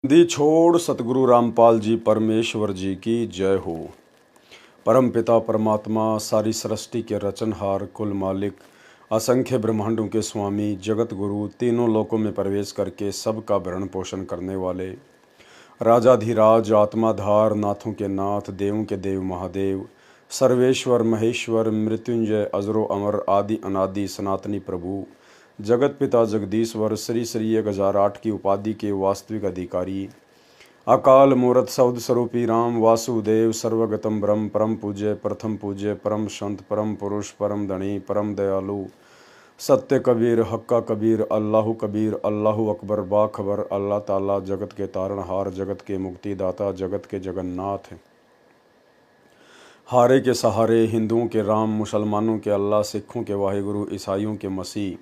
दी छोड़ सतगुरु रामपाल जी परमेश्वर जी की जय हो। परम पिता परमात्मा सारी सृष्टि के रचनहार कुल मालिक असंख्य ब्रह्मांडों के स्वामी जगत गुरु तीनों लोकों में प्रवेश करके सबका भरण पोषण करने वाले राजाधिराज आत्माधार नाथों के नाथ देवों के देव महादेव सर्वेश्वर महेश्वर मृत्युंजय अजरो अमर आदि अनादि सनातनी प्रभु जगत पिता जगदीश्वर श्री श्री 1008 की उपाधि के वास्तविक अधिकारी अकाल मूर्त सौद स्वरूपी राम वासुदेव सर्वगतम ब्रह्म परम पूज्य परम संत परम पुरुष परम धनी परम दयालु सत्य कबीर हक्का कबीर अल्लाह अकबर बाखबर अल्लाह ताला जगत के तारणहार जगत के मुक्तिदाता जगत के जगन्नाथ हारे के सहारे हिंदुओं के राम मुसलमानों के अल्लाह सिखों के वाहिगुरु ईसाइयों के मसीह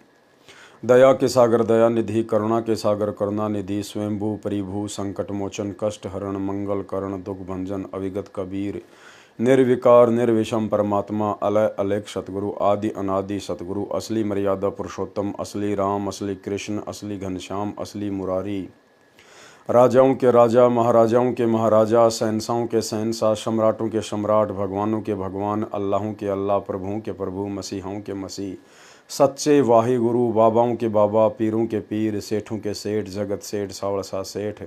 दया के सागर दया निधि करुणा के सागर करुणा निधि स्वयंभू परिभू संकट मोचन कष्ट हरण मंगल करण दुख भंजन अविगत कबीर निर्विकार निर्विषम परमात्मा अलय अलेख सतगुरु आदि अनादि सतगुरु असली मर्यादा पुरुषोत्तम असली राम असली कृष्ण असली घनश्याम असली मुरारी राजाओं के राजा महाराजाओं के महाराजा शहंशाहों के शहंशाह सम्राटों के सम्राट भगवानों के भगवान अल्लाहों के अल्लाह प्रभुओं के प्रभु मसीहों के मसीह सच्चे वाहि गुरु बाबाओं के बाबा पीरों के पीर सेठों के सेठ जगत सेठ सावड़सा सेठ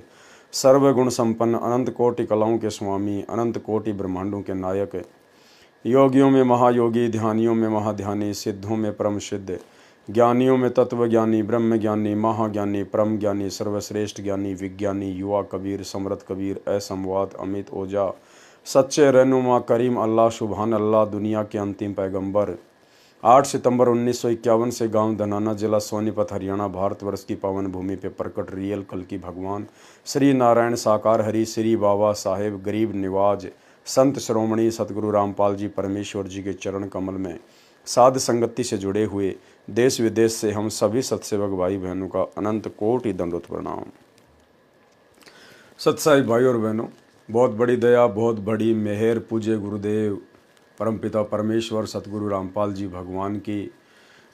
सर्वगुण संपन्न अनंत कोटि कलाओं के स्वामी अनंत कोटि ब्रह्मांडों के नायक योगियों में महायोगी ध्यानियों में महाध्यानी सिद्धों में परम सिद्ध ज्ञानियों में तत्वज्ञानी ब्रह्म ज्ञानी महाज्ञानी परम ज्ञानी सर्वश्रेष्ठ ज्ञानी विज्ञानी युवा कबीर समृत कबीर असंवाद अमित ओझा सच्चे रहनुमा करीम अल्लाह सुबहान अल्लाह दुनिया के अंतिम पैगंबर 8 सितंबर 1951 से गांव धनाना जिला सोनीपत हरियाणा भारतवर्ष की पावन भूमि पे प्रकट रियल कल की भगवान श्री नारायण साकार हरि श्री बाबा साहेब गरीब निवाज संत श्रोमणी सतगुरु रामपाल जी परमेश्वर जी के चरण कमल में साध संगति से जुड़े हुए देश विदेश से हम सभी सत्सेवक भाई बहनों का अनंत कोटि दंडोत प्रणाम। सत्साई भाई और बहनों, बहुत बड़ी दया बहुत बड़ी मेहर पूज्य गुरुदेव परमपिता परमेश्वर सतगुरु रामपाल जी भगवान की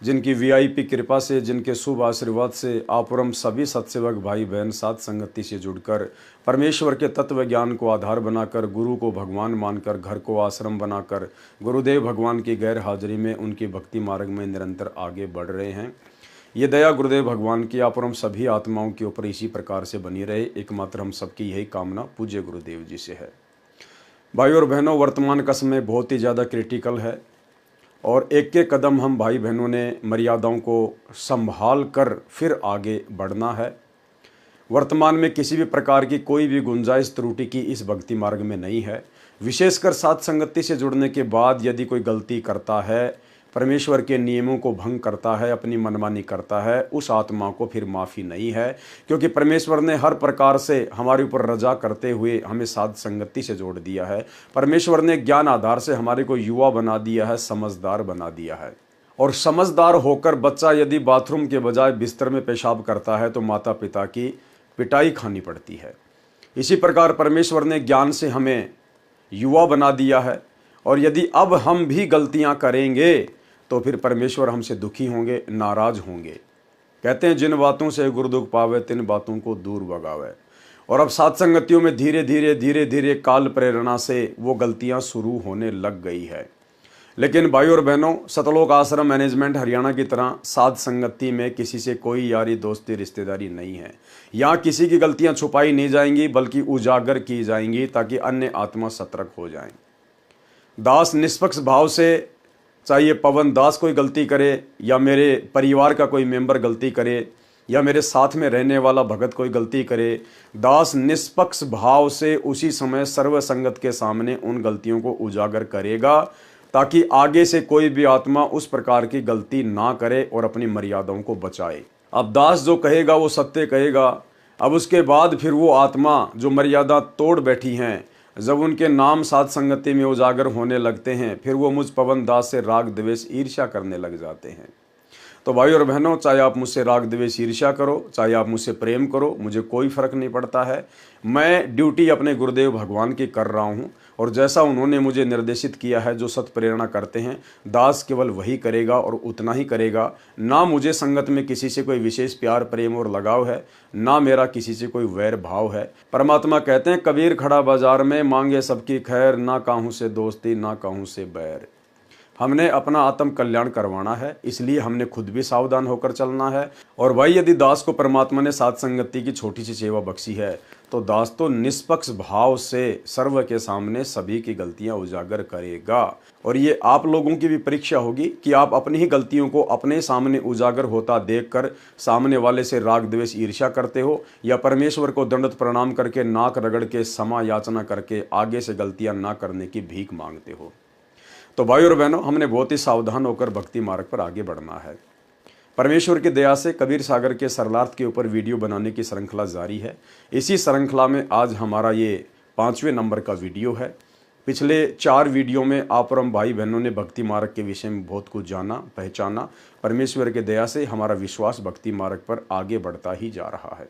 जिनकी वीआईपी कृपा से जिनके शुभ आशीर्वाद से आप और हम सभी सत्सेवक भाई बहन साथ संगति से जुड़कर परमेश्वर के तत्व ज्ञान को आधार बनाकर गुरु को भगवान मानकर घर को आश्रम बनाकर गुरुदेव भगवान की गैर हाजिरी में उनकी भक्ति मार्ग में निरंतर आगे बढ़ रहे हैं। ये दया गुरुदेव भगवान की आप और हम सभी आत्माओं के ऊपर इसी प्रकार से बनी रहे, एकमात्र हम सबकी यही कामना पूज्य गुरुदेव जी से है। भाई और बहनों, वर्तमान का समय बहुत ही ज़्यादा क्रिटिकल है और एक एक कदम हम भाई बहनों ने मर्यादाओं को संभाल कर फिर आगे बढ़ना है। वर्तमान में किसी भी प्रकार की कोई भी गुंजाइश त्रुटि की इस भक्ति मार्ग में नहीं है। विशेषकर साथ संगति से जुड़ने के बाद यदि कोई गलती करता है, परमेश्वर के नियमों को भंग करता है, अपनी मनमानी करता है, उस आत्मा को फिर माफ़ी नहीं है, क्योंकि परमेश्वर ने हर प्रकार से हमारे ऊपर रजा करते हुए हमें साध संगति से जोड़ दिया है। परमेश्वर ने ज्ञान आधार से हमारे को युवा बना दिया है, समझदार बना दिया है। और समझदार होकर बच्चा यदि बाथरूम के बजाय बिस्तर में पेशाब करता है तो माता पिता की पिटाई खानी पड़ती है। इसी प्रकार परमेश्वर ने ज्ञान से हमें युवा बना दिया है और यदि अब हम भी गलतियां करेंगे तो फिर परमेश्वर हमसे दुखी होंगे, नाराज होंगे। कहते हैं जिन बातों से गुरु दुख पावे तिन बातों को दूर भगावे। और अब साथ संगतियों में धीरे धीरे काल प्रेरणा से वो गलतियां शुरू होने लग गई है। लेकिन भाई और बहनों, सतलोक आश्रम मैनेजमेंट हरियाणा की तरह साध संगति में किसी से कोई यारी दोस्ती रिश्तेदारी नहीं है। यहाँ किसी की गलतियां छुपाई नहीं जाएंगी बल्कि उजागर की जाएंगी ताकि अन्य आत्मा सतर्क हो जाएं। दास निष्पक्ष भाव से, चाहे पवन दास कोई गलती करे या मेरे परिवार का कोई मेंबर गलती करे या मेरे साथ में रहने वाला भगत कोई गलती करे, दास निष्पक्ष भाव से उसी समय सर्व संगत के सामने उन गलतियों को उजागर करेगा ताकि आगे से कोई भी आत्मा उस प्रकार की गलती ना करे और अपनी मर्यादाओं को बचाए। अब दास जो कहेगा वो सत्य कहेगा। अब उसके बाद फिर वो आत्मा जो मर्यादा तोड़ बैठी हैं, जब उनके नाम साध संगति में उजागर होने लगते हैं, फिर वो मुझ पवन दास से राग द्वेष ईर्ष्या करने लग जाते हैं। तो भाई और बहनों, चाहे आप मुझसे राग द्वेष ईर्ष्या करो, चाहे आप मुझसे प्रेम करो, मुझे कोई फर्क नहीं पड़ता है। मैं ड्यूटी अपने गुरुदेव भगवान की कर रहा हूँ और जैसा उन्होंने मुझे निर्देशित किया है, जो सत प्रेरणा करते हैं, दास केवल वही करेगा और उतना ही करेगा। ना मुझे संगत में किसी से कोई विशेष प्यार प्रेम और लगाव है, ना मेरा किसी से कोई वैर भाव है। परमात्मा कहते हैं, कबीर खड़ा बाजार में मांगे सबकी खैर, ना काहू से दोस्ती ना काहू से बैर। हमने अपना आत्म कल्याण करवाना है, इसलिए हमने खुद भी सावधान होकर चलना है। और भाई, यदि दास को परमात्मा ने साथ संगति की छोटी सी सेवा बख्शी है, तो दास तो निष्पक्ष भाव से सर्व के सामने सभी की गलतियां उजागर करेगा। और ये आप लोगों की भी परीक्षा होगी कि आप अपनी ही गलतियों को अपने सामने उजागर होता देखकर सामने वाले से राग द्वेष ईर्ष्या करते हो, या परमेश्वर को दंडवत प्रणाम करके नाक रगड़ के क्षमा याचना करके आगे से गलतियां ना करने की भीख मांगते हो। तो भाई और बहनों, हमने बहुत ही सावधान होकर भक्ति मार्ग पर आगे बढ़ना है। परमेश्वर की दया से कबीर सागर के सरलार्थ के ऊपर वीडियो बनाने की श्रृंखला जारी है। इसी श्रृंखला में आज हमारा ये 5वें नंबर का वीडियो है। पिछले 4 वीडियो में आप और हम भाई बहनों ने भक्ति मार्ग के विषय में बहुत कुछ जाना, पहचाना। परमेश्वर की दया से हमारा विश्वास भक्ति मार्ग पर आगे बढ़ता ही जा रहा है।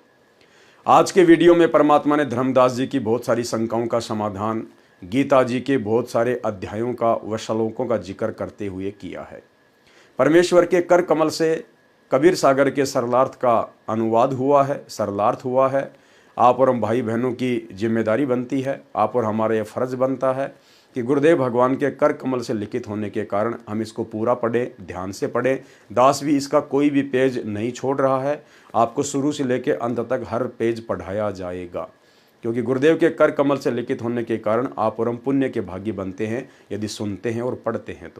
आज के वीडियो में परमात्मा ने धर्मदास जी की बहुत सारी शंकाओं का समाधान गीता जी के बहुत सारे अध्यायों का व श्लोकों का जिक्र करते हुए किया है। परमेश्वर के कर कमल से कबीर सागर के सरलार्थ का अनुवाद हुआ है, सरलार्थ हुआ है। आप और हम भाई बहनों की जिम्मेदारी बनती है, आप और हमारा यह फर्ज बनता है कि गुरुदेव भगवान के कर कमल से लिखित होने के कारण हम इसको पूरा पढ़ें, ध्यान से पढ़ें। दास भी इसका कोई भी पेज नहीं छोड़ रहा है, आपको शुरू से लेकर अंत तक हर पेज पढ़ाया जाएगा, क्योंकि गुरुदेव के कर कमल से लिखित होने के कारण आप और हम पुण्य के भागी बनते हैं यदि सुनते हैं और पढ़ते हैं।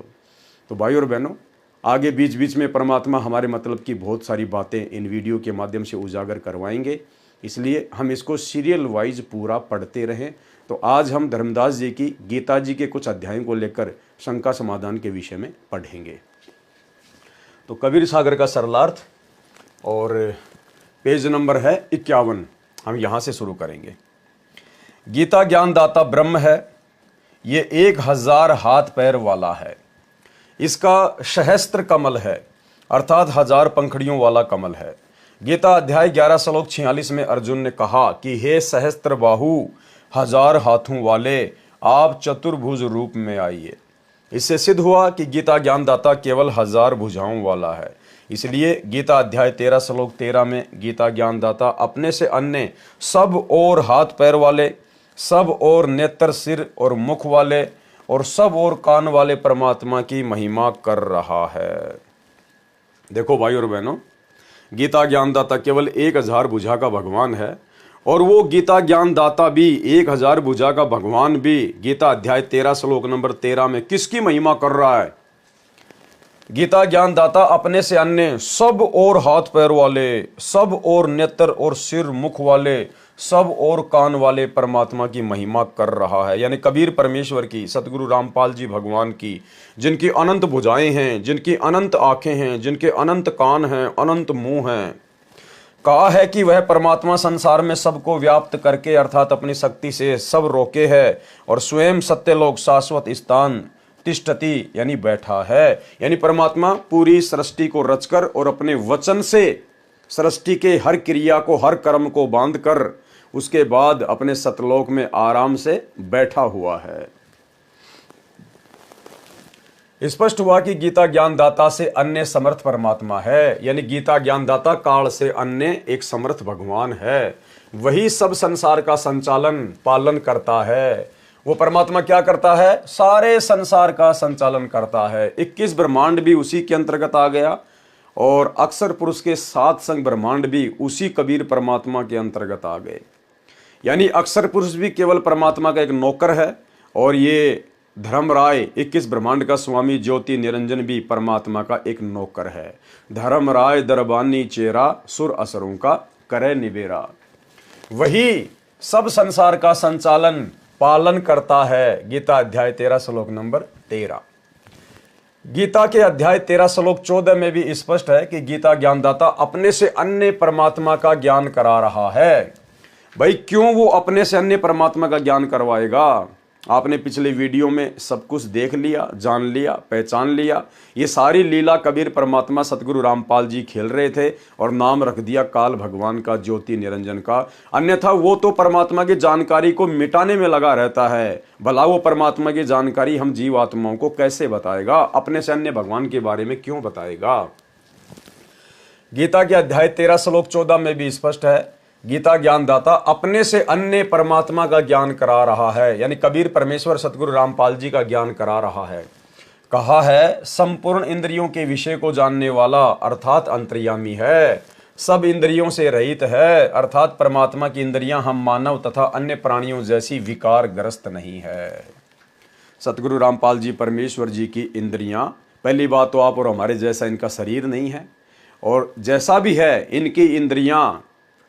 तो भाई और बहनों, आगे बीच बीच में परमात्मा हमारे मतलब की बहुत सारी बातें इन वीडियो के माध्यम से उजागर करवाएंगे, इसलिए हम इसको सीरियल वाइज पूरा पढ़ते रहें। तो आज हम धर्मदास जी की गीता जी के कुछ अध्यायों को लेकर शंका समाधान के विषय में पढ़ेंगे। तो कबीर सागर का सरलार्थ और पेज नंबर है 51, हम यहाँ से शुरू करेंगे। गीता ज्ञानदाता ब्रह्म है, ये 1000 हाथ पैर वाला है। इसका सहस्त्र कमल है, अर्थात 1000 पंखड़ियों वाला कमल है। गीता अध्याय 11 श्लोक 46 में अर्जुन ने कहा कि हे सहस्त्र बाहु, 1000 हाथों वाले, आप चतुर्भुज रूप में आइए। इससे सिद्ध हुआ कि गीता ज्ञानदाता केवल 1000 भुजाओं वाला है। इसलिए गीता अध्याय 13 श्लोक 13 में गीता ज्ञानदाता अपने से अन्य सब और हाथ पैर वाले, सब और नेत्र सिर और मुख वाले और सब और कान वाले परमात्मा की महिमा कर रहा है। देखो भाई और बहनों, गीता ज्ञानदाता केवल 1000 भुजा का भगवान है, और वो गीता ज्ञानदाता भी 1000 भुजा का भगवान भी गीता अध्याय 13 श्लोक नंबर 13 में किसकी महिमा कर रहा है? गीता ज्ञानदाता अपने से अन्य सब और हाथ पैर वाले, सब और नेत्र और सिर मुख वाले, सब और कान वाले परमात्मा की महिमा कर रहा है। यानी कबीर परमेश्वर की, सतगुरु रामपाल जी भगवान की, जिनकी अनंत भुजाएं हैं, जिनकी अनंत आंखें हैं, जिनके अनंत कान हैं, अनंत मुंह हैं। कहा है कि वह परमात्मा संसार में सबको व्याप्त करके अर्थात अपनी शक्ति से सब रोके है, और स्वयं सत्यलोक शाश्वत स्थान तिष्ठति यानी बैठा है। यानी परमात्मा पूरी सृष्टि को रचकर और अपने वचन से सृष्टि के हर क्रिया को, हर कर्म को बांध कर उसके बाद अपने सतलोक में आराम से बैठा हुआ है। स्पष्ट हुआ कि गीता ज्ञानदाता से अन्य समर्थ परमात्मा है। यानी गीता ज्ञानदाता काल से अन्य एक समर्थ भगवान है। वही सब संसार का संचालन पालन करता है। वो परमात्मा क्या करता है? सारे संसार का संचालन करता है। 21 ब्रह्मांड भी उसी के अंतर्गत आ गया, और अक्षर पुरुष के 7 संग ब्रह्मांड भी उसी कबीर परमात्मा के अंतर्गत आ गए। यानी अक्षर पुरुष भी केवल परमात्मा का एक नौकर है, और ये धर्मराय 21 ब्रह्मांड का स्वामी ज्योति निरंजन भी परमात्मा का एक नौकर है। धर्मराय दरबानी चेरा, सुर असरों का करे निबेरा। वही सब संसार का संचालन पालन करता है। गीता अध्याय 13 श्लोक नंबर 13। गीता के अध्याय 13 श्लोक 14 में भी स्पष्ट है कि गीता ज्ञानदाता अपने से अन्य परमात्मा का ज्ञान करा रहा है। भाई क्यों वो अपने से अन्य परमात्मा का ज्ञान करवाएगा? आपने पिछले वीडियो में सब कुछ देख लिया, जान लिया, पहचान लिया। ये सारी लीला कबीर परमात्मा सतगुरु रामपाल जी खेल रहे थे और नाम रख दिया काल भगवान का, ज्योति निरंजन का। अन्यथा वो तो परमात्मा की जानकारी को मिटाने में लगा रहता है। भला वो परमात्मा की जानकारी हम जीव आत्माओं को कैसे बताएगा? अपने से अन्य भगवान के बारे में क्यों बताएगा? गीता के अध्याय 13 श्लोक 14 में भी स्पष्ट है, गीता ज्ञानदाता अपने से अन्य परमात्मा का ज्ञान करा रहा है। यानी कबीर परमेश्वर सतगुरु रामपाल जी का ज्ञान करा रहा है। कहा है संपूर्ण इंद्रियों के विषय को जानने वाला अर्थात अंतर्यामी है, सब इंद्रियों से रहित है अर्थात परमात्मा की इंद्रियां हम मानव तथा अन्य प्राणियों जैसी विकार ग्रस्त नहीं है। सतगुरु रामपाल जी परमेश्वर जी की इंद्रियां, पहली बात तो आप और हमारे जैसा इनका शरीर नहीं है, और जैसा भी है इनकी इंद्रियां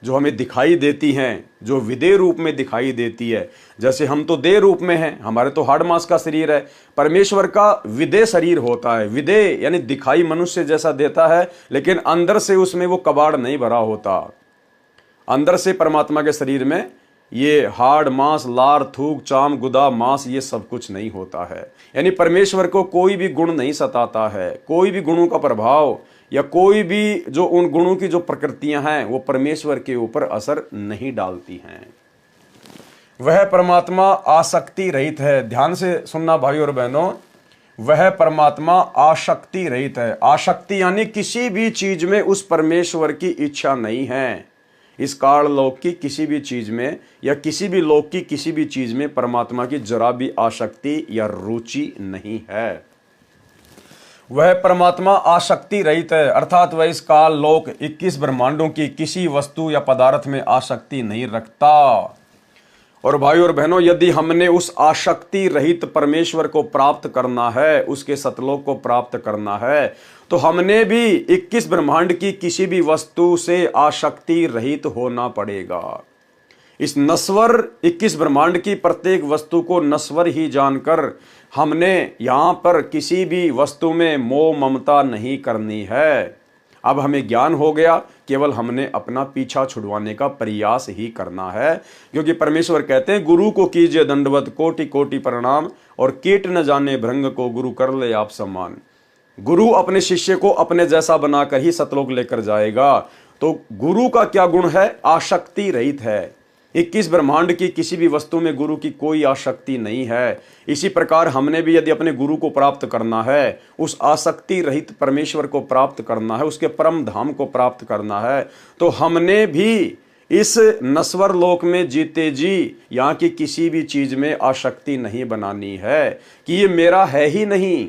जो हमें दिखाई देती हैं, जो विदेह रूप में दिखाई देती है। जैसे हम तो देह रूप में हैं, हमारे तो हाड़ मांस का शरीर है, परमेश्वर का विदेह शरीर होता है। विदेह यानी दिखाई मनुष्य जैसा देता है, लेकिन अंदर से उसमें वो कबाड़ नहीं भरा होता। अंदर से परमात्मा के शरीर में ये हाड़ मांस, लार, थूक, चाम, गुदा, मांस, ये सब कुछ नहीं होता है। यानी परमेश्वर को कोई भी गुण नहीं सताता है, कोई भी गुणों का प्रभाव या कोई भी जो उन गुणों की जो प्रकृतियां हैं वो परमेश्वर के ऊपर असर नहीं डालती हैं। वह परमात्मा आसक्ति रहित है। ध्यान से सुनना भाई और बहनों, वह परमात्मा आसक्ति रहित है। आसक्ति यानी किसी भी चीज में उस परमेश्वर की इच्छा नहीं है। इस काल लोक की किसी भी चीज में या किसी भी लोक की किसी भी चीज में परमात्मा की जरा भी आसक्ति या रुचि नहीं है। वह परमात्मा आसक्ति रहित है अर्थात वह इस काल लोक 21 ब्रह्मांडों की किसी वस्तु या पदार्थ में आसक्ति नहीं रखता। और भाई और बहनों, यदि हमने उस आसक्ति रहित परमेश्वर को प्राप्त करना है, उसके सतलोक को प्राप्त करना है, तो हमने भी 21 ब्रह्मांड की किसी भी वस्तु से आसक्ति रहित होना पड़ेगा। इस नश्वर 21 ब्रह्मांड की प्रत्येक वस्तु को नश्वर ही जानकर हमने यहाँ पर किसी भी वस्तु में मोह ममता नहीं करनी है। अब हमें ज्ञान हो गया, केवल हमने अपना पीछा छुड़वाने का प्रयास ही करना है। क्योंकि परमेश्वर कहते हैं गुरु को कीजिए दंडवत कोटि कोटि प्रणाम, और कीट न जाने भृंग को गुरु कर ले आप सम्मान। गुरु अपने शिष्य को अपने जैसा बनाकर ही सतलोक लेकर जाएगा। तो गुरु का क्या गुण है? आसक्ति रहित है। 21 ब्रह्मांड की किसी भी वस्तु में गुरु की कोई आसक्ति नहीं है। इसी प्रकार हमने भी यदि अपने गुरु को प्राप्त करना है, उस आसक्ति रहित परमेश्वर को प्राप्त करना है, उसके परम धाम को प्राप्त करना है, तो हमने भी इस नश्वर लोक में जीते जी यहाँ की किसी भी चीज में आसक्ति नहीं बनानी है कि ये मेरा है ही नहीं,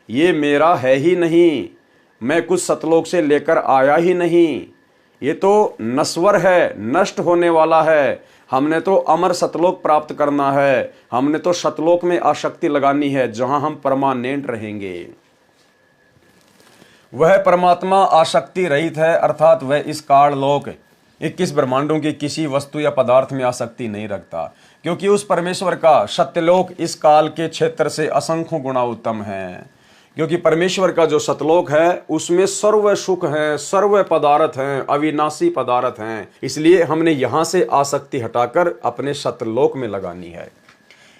ये मेरा है ही नहीं, मैं कुछ सतलोक से लेकर आया ही नहीं, ये तो नश्वर है, नष्ट होने वाला है। हमने तो अमर सतलोक प्राप्त करना है, हमने तो सतलोक में आसक्ति लगानी है जहां हम परमानेंट रहेंगे। वह परमात्मा आसक्ति रहित है अर्थात वह इस काल लोक 21 ब्रह्मांडों की किसी वस्तु या पदार्थ में आसक्ति नहीं रखता, क्योंकि उस परमेश्वर का सत्यलोक इस काल के क्षेत्र से असंख्य गुणा उत्तम है। क्योंकि परमेश्वर का जो सतलोक है उसमें सर्व सुख है, सर्व पदार्थ हैं, अविनाशी पदार्थ हैं। इसलिए हमने यहाँ से आसक्ति हटाकर अपने सतलोक में लगानी है।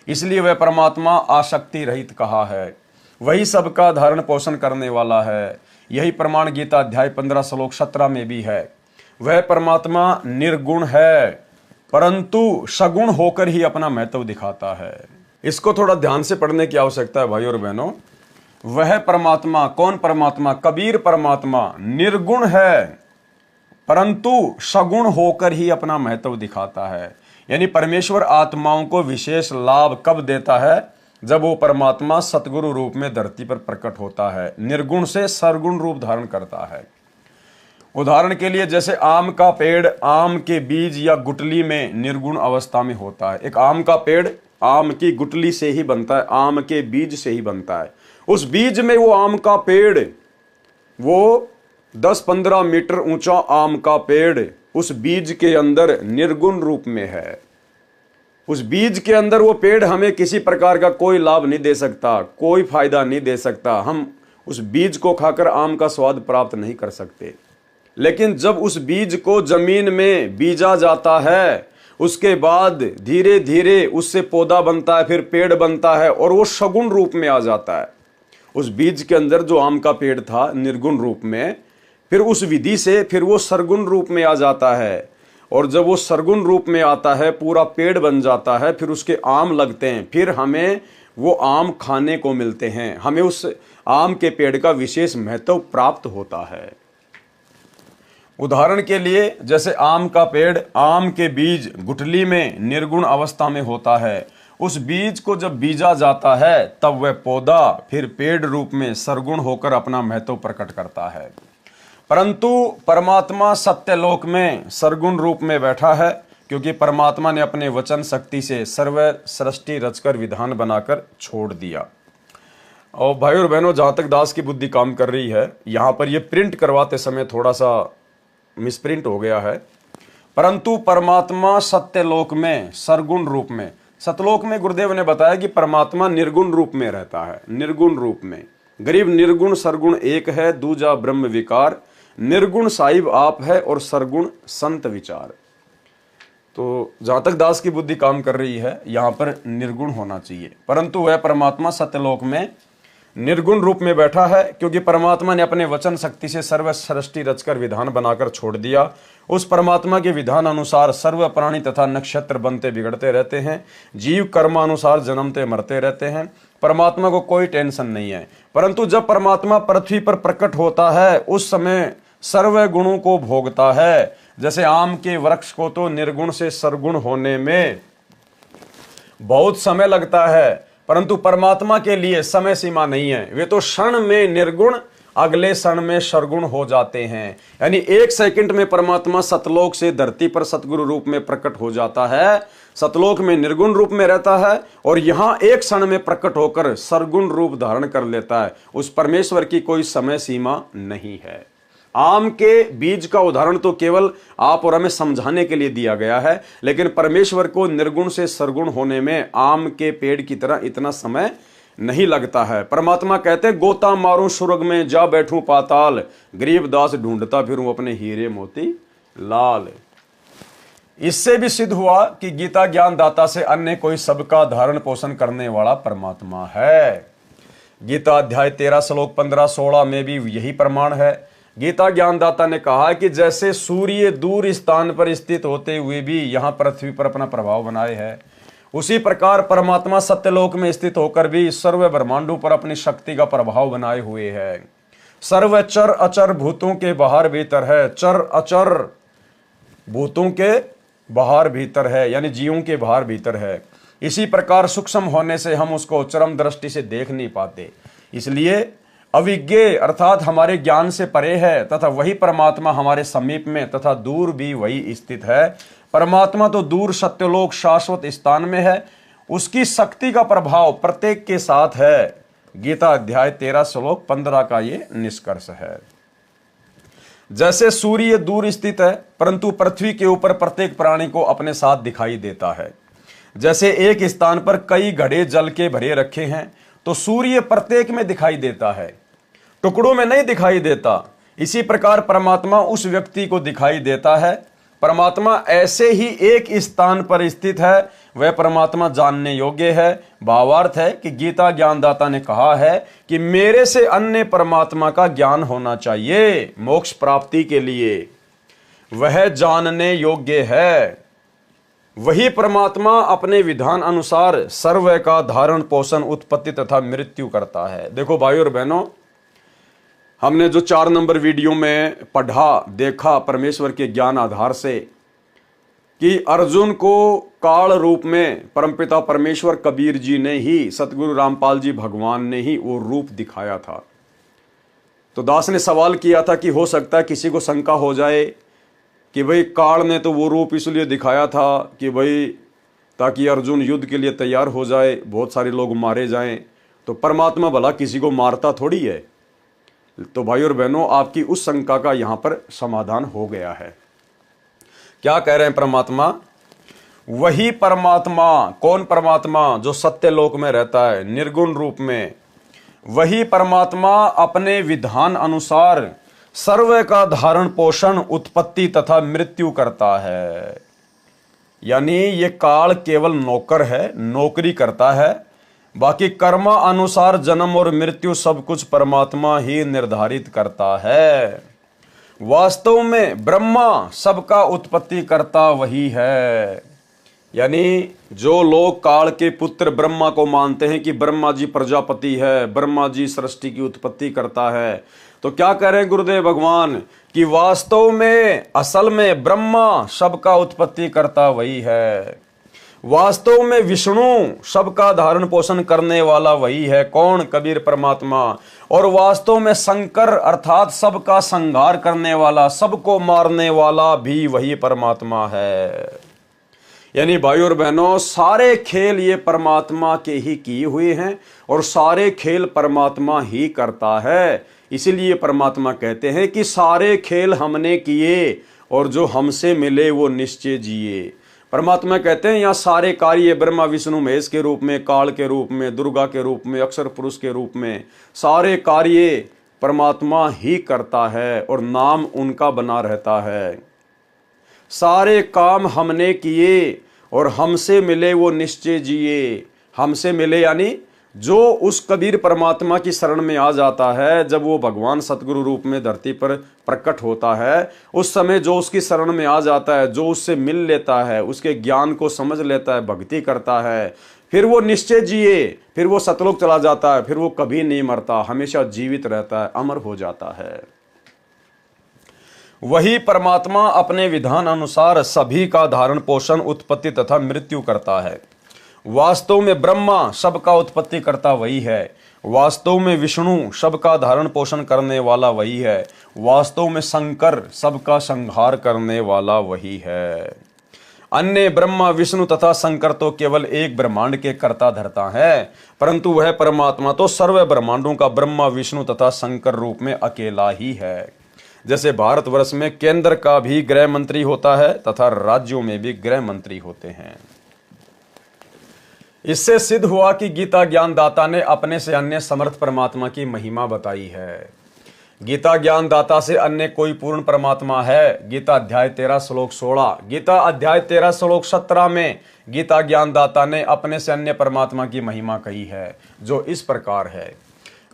इसलिए वह परमात्मा आसक्ति रहित कहा है। वही सबका धारण पोषण करने वाला है। यही प्रमाण गीता अध्याय 15 श्लोक 17 में भी है। वह परमात्मा निर्गुण है परंतु सगुण होकर ही अपना महत्व दिखाता है। इसको थोड़ा ध्यान से पढ़ने की आवश्यकता है भाई और बहनों। वह परमात्मा, कौन परमात्मा? कबीर परमात्मा निर्गुण है परंतु सगुण होकर ही अपना महत्व दिखाता है। यानी परमेश्वर आत्माओं को विशेष लाभ कब देता है? जब वो परमात्मा सतगुरु रूप में धरती पर प्रकट होता है, निर्गुण से सरगुण रूप धारण करता है। उदाहरण के लिए जैसे आम का पेड़ आम के बीज या गुटली में निर्गुण अवस्था में होता है। एक आम का पेड़ आम की गुटली से ही बनता है, आम के बीज से ही बनता है। उस बीज में वो आम का पेड़, वो 10-15 मीटर ऊंचा आम का पेड़ उस बीज के अंदर निर्गुण रूप में है। उस बीज के अंदर वो पेड़ हमें किसी प्रकार का कोई लाभ नहीं दे सकता, कोई फायदा नहीं दे सकता। हम उस बीज को खाकर आम का स्वाद प्राप्त नहीं कर सकते। लेकिन जब उस बीज को जमीन में बीजा जाता है उसके बाद धीरे धीरे उससे पौधा बनता है, फिर पेड़ बनता है और वो सगुण रूप में आ जाता है। उस बीज के अंदर जो आम का पेड़ था निर्गुण रूप में, फिर उस विधि से फिर वो सरगुण रूप में आ जाता है। और जब वो सरगुण रूप में आता है, पूरा पेड़ बन जाता है, फिर उसके आम लगते हैं, फिर हमें वो आम खाने को मिलते हैं, हमें उस आम के पेड़ का विशेष महत्व प्राप्त होता है। उदाहरण के लिए जैसे आम का पेड़, आम के बीज गुठली में निर्गुण अवस्था में होता है, उस बीज को जब बीजा जाता है तब वह पौधा फिर पेड़ रूप में सरगुण होकर अपना महत्व प्रकट करता है। परंतु परमात्मा सत्यलोक में सरगुण रूप में बैठा है, क्योंकि परमात्मा ने अपने वचन शक्ति से सर्व सृष्टि रचकर विधान बनाकर छोड़ दिया। और भाई और बहनों, जहाँ तक दास की बुद्धि काम कर रही है, यहाँ पर ये प्रिंट करवाते समय थोड़ा सा मिसप्रिंट हो गया है। परंतु परमात्मा सत्यलोक में सरगुण रूप में, सतलोक में गुरुदेव ने बताया कि परमात्मा निर्गुण रूप में रहता है। निर्गुण रूप में गरीब निर्गुण सरगुण एक है, दूजा ब्रह्म विकार, निर्गुण साहिब आप है और सरगुण संत विचार। तो जहां तक दास की बुद्धि काम कर रही है, यहां पर निर्गुण होना चाहिए, परंतु वह परमात्मा सत्यलोक में निर्गुण रूप में बैठा है, क्योंकि परमात्मा ने अपने वचन शक्ति से सर्व सृष्टि रचकर विधान बनाकर छोड़ दिया। उस परमात्मा के विधान अनुसार सर्व प्राणी तथा नक्षत्र बनते बिगड़ते रहते हैं, जीव कर्मानुसार जन्मते मरते रहते हैं। परमात्मा को कोई टेंशन नहीं है। परंतु जब परमात्मा पृथ्वी पर प्रकट होता है, उस समय सर्व गुणों को भोगता है। जैसे आम के वृक्ष को तो निर्गुण से सरगुण होने में बहुत समय लगता है, परंतु परमात्मा के लिए समय सीमा नहीं है। वे तो क्षण में निर्गुण, अगले क्षण में सरगुण हो जाते हैं। यानी 1 सेकंड में परमात्मा सतलोक से धरती पर सतगुरु रूप में प्रकट हो जाता है, सतलोक में निर्गुण रूप में रहता है, और यहां 1 क्षण में प्रकट होकर सरगुण रूप धारण कर लेता है। उस परमेश्वर की कोई समय सीमा नहीं है। आम के बीज का उदाहरण तो केवल आप और हमें समझाने के लिए दिया गया है, लेकिन परमेश्वर को निर्गुण से सरगुण होने में आम के पेड़ की तरह इतना समय नहीं लगता है। परमात्मा कहते हैं, गोता मारूं सुर्ग में जा बैठूं पाताल, गरीबदास ढूंढता फिरूं अपने हीरे मोती लाल। इससे भी सिद्ध हुआ कि गीता ज्ञान दाता से अन्य कोई सबका धारण पोषण करने वाला परमात्मा है। गीता अध्याय 13 श्लोक 15-16 में भी यही प्रमाण है। गीता ज्ञानदाता ने कहा कि जैसे सूर्य दूर स्थान पर स्थित होते हुए भी यहां पृथ्वी पर अपना प्रभाव बनाए है, उसी प्रकार परमात्मा सत्यलोक में स्थित होकर भी सर्व ब्रह्मांडों पर अपनी शक्ति का प्रभाव बनाए हुए है। सर्व चर अचर भूतों के बाहर भीतर है, चर अचर भूतों के बाहर भीतर है, यानी जीवों के बाहर भीतर है। इसी प्रकार सूक्ष्म होने से हम उसको चरम दृष्टि से देख नहीं पाते, इसलिए अविज्ञ अर्थात हमारे ज्ञान से परे है, तथा वही परमात्मा हमारे समीप में तथा दूर भी वही स्थित है। परमात्मा तो दूर सत्यलोक शाश्वत स्थान में है, उसकी शक्ति का प्रभाव प्रत्येक के साथ है। गीता अध्याय 13 श्लोक 15 का ये निष्कर्ष है। जैसे सूर्य दूर स्थित है, परंतु पृथ्वी के ऊपर प्रत्येक प्राणी को अपने साथ दिखाई देता है। जैसे एक स्थान पर कई घड़े जल के भरे रखे हैं, तो सूर्य प्रत्येक में दिखाई देता है, टुकड़ों में नहीं दिखाई देता। इसी प्रकार परमात्मा उस व्यक्ति को दिखाई देता है। परमात्मा ऐसे ही एक स्थान पर स्थित है, वह परमात्मा जानने योग्य है। भावार्थ है कि गीता ज्ञानदाता ने कहा है कि मेरे से अन्य परमात्मा का ज्ञान होना चाहिए मोक्ष प्राप्ति के लिए, वह जानने योग्य है। वही परमात्मा अपने विधान अनुसार सर्व का धारण पोषण उत्पत्ति तथा मृत्यु करता है। देखो भाई और बहनों, हमने जो 4 नंबर वीडियो में पढ़ा देखा परमेश्वर के ज्ञान आधार से, कि अर्जुन को काल रूप में परमपिता परमेश्वर कबीर जी ने ही, सतगुरु रामपाल जी भगवान ने ही वो रूप दिखाया था। तो दास ने सवाल किया था कि हो सकता है किसी को शंका हो जाए कि भाई काल ने तो वो रूप इसलिए दिखाया था कि भाई ताकि अर्जुन युद्ध के लिए तैयार हो जाए, बहुत सारे लोग मारे जाएं, तो परमात्मा भला किसी को मारता थोड़ी है। तो भाई और बहनों, आपकी उस शंका का यहां पर समाधान हो गया है। क्या कह रहे हैं परमात्मा? वही परमात्मा, कौन परमात्मा? जो सत्यलोक में रहता है निर्गुण रूप में, वही परमात्मा अपने विधान अनुसार सर्व का धारण पोषण उत्पत्ति तथा मृत्यु करता है। यानी ये काल केवल नौकर है, नौकरी करता है। बाकी कर्म अनुसार जन्म और मृत्यु सब कुछ परमात्मा ही निर्धारित करता है। वास्तव में ब्रह्मा सबका उत्पत्ति करता वही है। यानी जो लोग काल के पुत्र ब्रह्मा को मानते हैं कि ब्रह्मा जी प्रजापति है, ब्रह्मा जी सृष्टि की उत्पत्ति करता है, तो क्या कह रहे हैं गुरुदेव भगवान कि वास्तव में असल में ब्रह्मा सबका उत्पत्ति करता वही है। वास्तव में विष्णु सबका धारण पोषण करने वाला वही है। कौन? कबीर परमात्मा। और वास्तव में शंकर अर्थात सबका संहार करने वाला, सबको मारने वाला भी वही परमात्मा है। यानी भाइयों और बहनों, सारे खेल ये परमात्मा के ही किए हुए हैं और सारे खेल परमात्मा ही करता है। इसीलिए परमात्मा कहते हैं कि सारे खेल हमने किए और जो हमसे मिले वो निश्चय जिए। परमात्मा कहते हैं यहाँ सारे कार्य ब्रह्मा विष्णु महेश के रूप में, काल के रूप में, दुर्गा के रूप में, अक्षर पुरुष के रूप में, सारे कार्य परमात्मा ही करता है और नाम उनका बना रहता है। सारे काम हमने किए और हमसे मिले वो निश्चय जिए। हमसे मिले यानी जो उस कबीर परमात्मा की शरण में आ जाता है, जब वो भगवान सतगुरु रूप में धरती पर प्रकट होता है, उस समय जो उसकी शरण में आ जाता है, जो उससे मिल लेता है, उसके ज्ञान को समझ लेता है, भक्ति करता है, फिर वो निश्चय जिए, फिर वो सतलोक चला जाता है, फिर वो कभी नहीं मरता, हमेशा जीवित रहता है, अमर हो जाता है। वही परमात्मा अपने विधान अनुसार सभी का धारण पोषण, उत्पत्ति तथा मृत्यु करता है। वास्तव में ब्रह्मा सबका उत्पत्ति करता वही है। वास्तव में विष्णु सबका धारण पोषण करने वाला वही है। वास्तव में शंकर सबका संहार करने वाला वही है। अन्य ब्रह्मा विष्णु तथा शंकर तो केवल एक ब्रह्मांड के कर्ता धर्ता है, परंतु वह परमात्मा तो सर्व ब्रह्मांडों का ब्रह्मा विष्णु तथा शंकर रूप में अकेला ही है। जैसे भारतवर्ष में केंद्र का भी गृह मंत्री होता है तथा राज्यों में भी गृह मंत्री होते हैं। इससे सिद्ध हुआ कि गीता ज्ञानदाता ने अपने से अन्य समर्थ परमात्मा की महिमा बताई है। गीता ज्ञानदाता से अन्य कोई पूर्ण परमात्मा है? गीता अध्याय 13 श्लोक 16, गीता अध्याय 13 श्लोक 17 में गीता ज्ञानदाता ने अपने से अन्य परमात्मा की महिमा कही है, जो इस प्रकार है।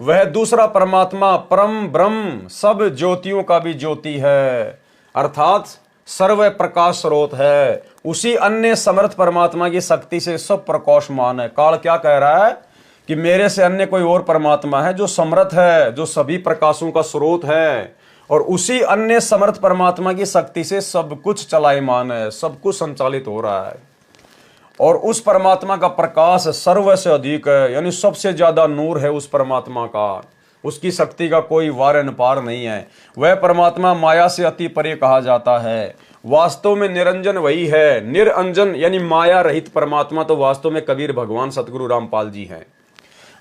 वह दूसरा परमात्मा परम ब्रह्म सब ज्योतियों का भी ज्योति है, अर्थात सर्व प्रकाश स्रोत है। उसी अन्य समर्थ परमात्मा की शक्ति से सब प्रकाशमान है। काल क्या कह रहा है कि मेरे से अन्य कोई और परमात्मा है जो समर्थ है, जो सभी प्रकाशों का स्रोत है, और उसी अन्य समर्थ परमात्मा की शक्ति से सब कुछ चलायमान है, सब कुछ संचालित हो रहा है। और उस परमात्मा का प्रकाश सर्व से अधिक है, यानी सबसे ज्यादा नूर है उस परमात्मा का। उसकी शक्ति का कोई वार पार नहीं है। वह परमात्मा माया से अति परे कहा जाता है। वास्तव में निरंजन वही है। निरंजन यानी माया रहित परमात्मा तो वास्तव में कबीर भगवान सतगुरु रामपाल जी हैं।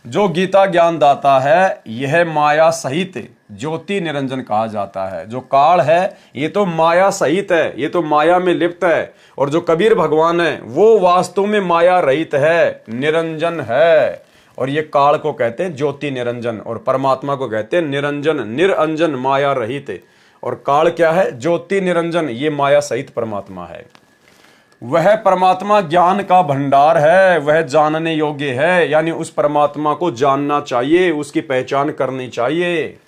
जो गीता ज्ञान दाता है, यह माया सहित ज्योति निरंजन कहा जाता है। जो काल है ये तो माया सहित है, ये तो माया में लिप्त है, और जो कबीर भगवान है वो वास्तव में माया रहित है, निरंजन है। और ये काल को कहते हैं ज्योति निरंजन, और परमात्मा को कहते हैं निरंजन, निरंजन माया रहित। और काल क्या है? ज्योति निरंजन, ये माया सहित परमात्मा है। वह परमात्मा ज्ञान का भंडार है, वह जानने योग्य है, यानी उस परमात्मा को जानना चाहिए, उसकी पहचान करनी चाहिए।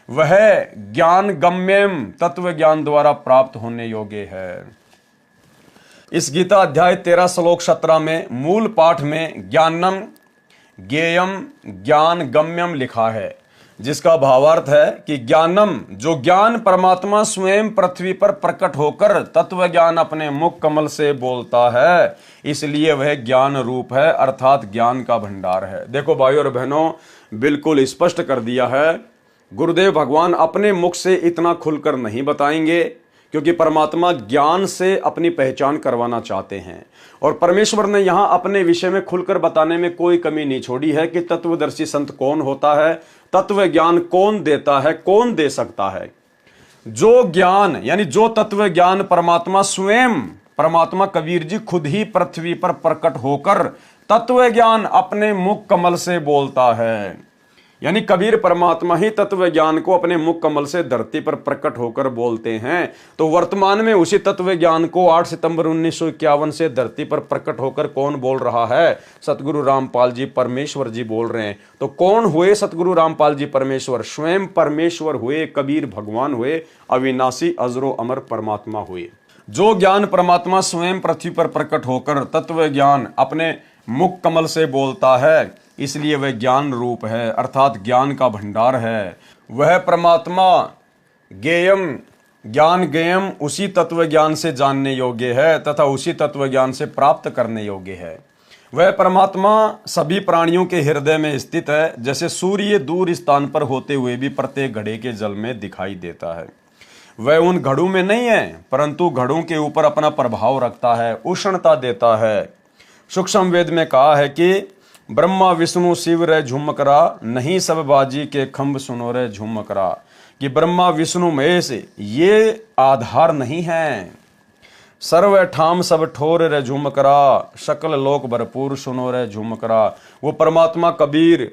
वह ज्ञान गम्यम तत्व ज्ञान द्वारा प्राप्त होने योग्य है। इस गीता अध्याय 13 श्लोक 17 में मूल पाठ में ज्ञानम ज्ञेयम ज्ञान गम्यम लिखा है, जिसका भावार्थ है कि ज्ञानम जो ज्ञान परमात्मा स्वयं पृथ्वी पर प्रकट होकर तत्व ज्ञान अपने मुख कमल से बोलता है, इसलिए वह ज्ञान रूप है, अर्थात ज्ञान का भंडार है। देखो भाइयों और बहनों, बिल्कुल स्पष्ट कर दिया है। गुरुदेव भगवान अपने मुख से इतना खुलकर नहीं बताएंगे, क्योंकि परमात्मा ज्ञान से अपनी पहचान करवाना चाहते हैं। और परमेश्वर ने यहाँ अपने विषय में खुलकर बताने में कोई कमी नहीं छोड़ी है कि तत्वदर्शी संत कौन होता है, तत्व ज्ञान कौन देता है, कौन दे सकता है। जो ज्ञान यानी जो तत्व ज्ञान परमात्मा स्वयं, परमात्मा कबीर जी खुद ही पृथ्वी पर प्रकट होकर तत्व ज्ञान अपने मुख कमल से बोलता है, यानी कबीर परमात्मा ही तत्व ज्ञान को अपने मुख कमल से धरती पर प्रकट होकर बोलते हैं। तो वर्तमान में उसी तत्व ज्ञान को 8 सितंबर 1951 से धरती पर प्रकट होकर कौन बोल रहा है? सतगुरु रामपाल जी परमेश्वर जी बोल रहे हैं। तो कौन हुए सतगुरु रामपाल जी परमेश्वर? स्वयं परमेश्वर हुए, कबीर भगवान हुए, अविनाशी अजरो अमर परमात्मा हुए। जो ज्ञान परमात्मा स्वयं पृथ्वी पर प्रकट होकर तत्व ज्ञान अपने मुख कमल से बोलता है, इसलिए वह ज्ञान रूप है, अर्थात ज्ञान का भंडार है। वह परमात्मा ज्ञेयम, ज्ञान ज्ञेयम उसी तत्व ज्ञान से जानने योग्य है तथा उसी तत्व ज्ञान से प्राप्त करने योग्य है। वह परमात्मा सभी प्राणियों के हृदय में स्थित है। जैसे सूर्य दूर स्थान पर होते हुए भी प्रत्येक घड़े के जल में दिखाई देता है, वह उन घड़ों में नहीं है, परंतु घड़ों के ऊपर अपना प्रभाव रखता है, उष्णता देता है। सूक्ष्म वेद में कहा है कि ब्रह्मा विष्णु शिव रे झुमकरा, नहीं सब बाजी के खंभ सुनो रे झुमकरा। कि ब्रह्मा विष्णु महेश ये आधार नहीं है, सर्व ठाम सब ठोर रे झुमकरा, सकल लोक भरपूर सुनो रे झुमकरा। वो परमात्मा कबीर,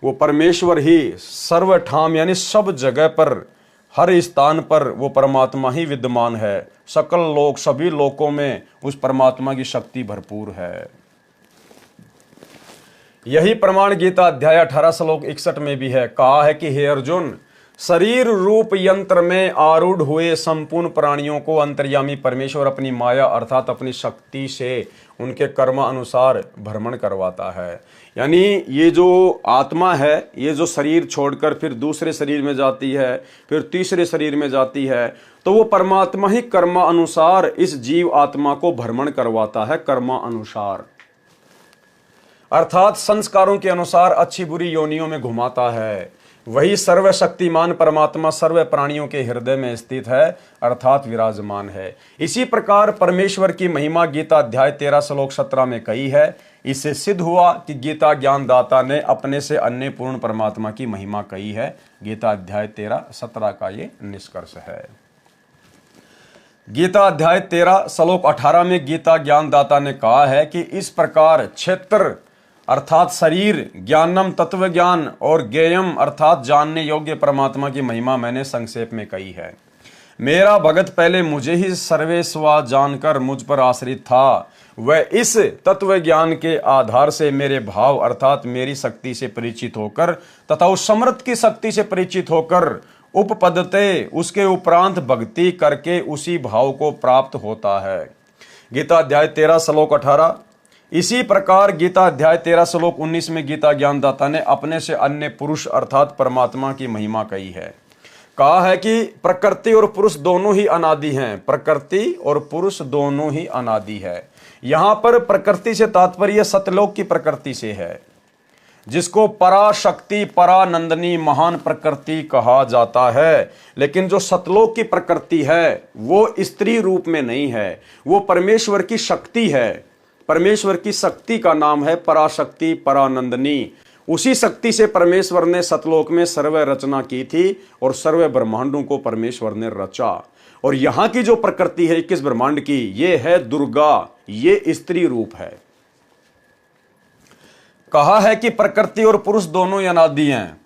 वो परमेश्वर ही सर्व ठाम यानी सब जगह पर, हर स्थान पर वो परमात्मा ही विद्यमान है। सकल लोक, सभी लोकों में उस परमात्मा की शक्ति भरपूर है। यही प्रमाण गीता अध्याय 18 श्लोक 61 में भी है। कहा है कि हे अर्जुन, शरीर रूप यंत्र में आरूढ़ हुए संपूर्ण प्राणियों को अंतर्यामी परमेश्वर अपनी माया अर्थात अपनी शक्ति से उनके कर्म अनुसार भ्रमण करवाता है। यानी ये जो आत्मा है, ये जो शरीर छोड़कर फिर दूसरे शरीर में जाती है, फिर तीसरे शरीर में जाती है, तो वो परमात्मा ही कर्म अनुसार इस जीव आत्मा को भ्रमण करवाता है, कर्म अनुसार अर्थात संस्कारों के अनुसार अच्छी बुरी योनियों में घुमाता है। वही सर्वशक्तिमान परमात्मा सर्व प्राणियों के हृदय में स्थित है, अर्थात विराजमान है। इसी प्रकार परमेश्वर की महिमा गीता अध्याय 13 श्लोक 17 में कही है। इससे सिद्ध हुआ कि गीता ज्ञानदाता ने अपने से अन्य पूर्ण परमात्मा की महिमा कही है। गीता अध्याय 13-17 का ये निष्कर्ष है। गीता अध्याय 13 श्लोक 18 में गीता ज्ञानदाता ने कहा है कि इस प्रकार क्षेत्र अर्थात शरीर, ज्ञानम तत्व ज्ञान और ज्ञेयम अर्थात जानने योग्य परमात्मा की महिमा मैंने संक्षेप में कही है। मेरा भगत पहले मुझे ही सर्वेस्वा जानकर मुझ पर आश्रित था, वह इस तत्व ज्ञान के आधार से मेरे भाव अर्थात मेरी शक्ति से परिचित होकर तथा उस समर्थ की शक्ति से परिचित होकर उपपदते उसके उपरांत भक्ति करके उसी भाव को प्राप्त होता है। गीता अध्याय 13 श्लोक 18। इसी प्रकार गीता अध्याय 13 श्लोक 19 में गीता ज्ञानदाता ने अपने से अन्य पुरुष अर्थात परमात्मा की महिमा कही है। कहा है कि प्रकृति और पुरुष दोनों ही अनादि हैं, प्रकृति और पुरुष दोनों ही अनादि है। यहां पर प्रकृति से तात्पर्य सतलोक की प्रकृति से है, जिसको पराशक्ति परानंदनी महान प्रकृति कहा जाता है। लेकिन जो सतलोक की प्रकृति है वो स्त्री रूप में नहीं है, वो परमेश्वर की शक्ति है। परमेश्वर की शक्ति का नाम है पराशक्ति परानंदनी। उसी शक्ति से परमेश्वर ने सतलोक में सर्व रचना की थी और सर्व ब्रह्मांडों को परमेश्वर ने रचा। और यहां की जो प्रकृति है 21 ब्रह्मांड की, ये है दुर्गा, ये स्त्री रूप है। कहा है कि प्रकृति और पुरुष दोनों अनादि हैं।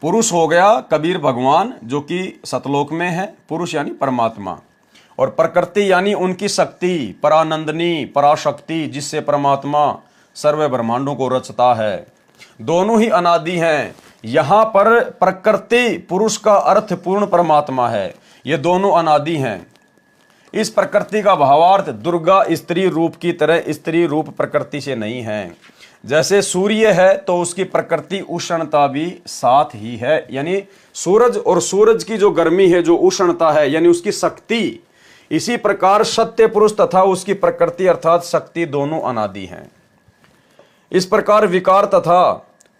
पुरुष हो गया कबीर भगवान जो कि सतलोक में है, पुरुष यानी परमात्मा, और प्रकृति यानी उनकी शक्ति परानंदनी पराशक्ति जिससे परमात्मा सर्व ब्रह्मांडों को रचता है। दोनों ही अनादि हैं। यहां पर प्रकृति पुरुष का अर्थ पूर्ण परमात्मा है, ये दोनों अनादि हैं। इस प्रकृति का भावार्थ दुर्गा स्त्री रूप की तरह स्त्री रूप प्रकृति से नहीं है। जैसे सूर्य है तो उसकी प्रकृति उष्णता भी साथ ही है, यानी सूरज और सूरज की जो गर्मी है, जो उष्णता है यानी उसकी शक्ति। इसी प्रकार सत्य पुरुष तथा उसकी प्रकृति अर्थात शक्ति दोनों अनादि हैं। इस प्रकार विकार तथा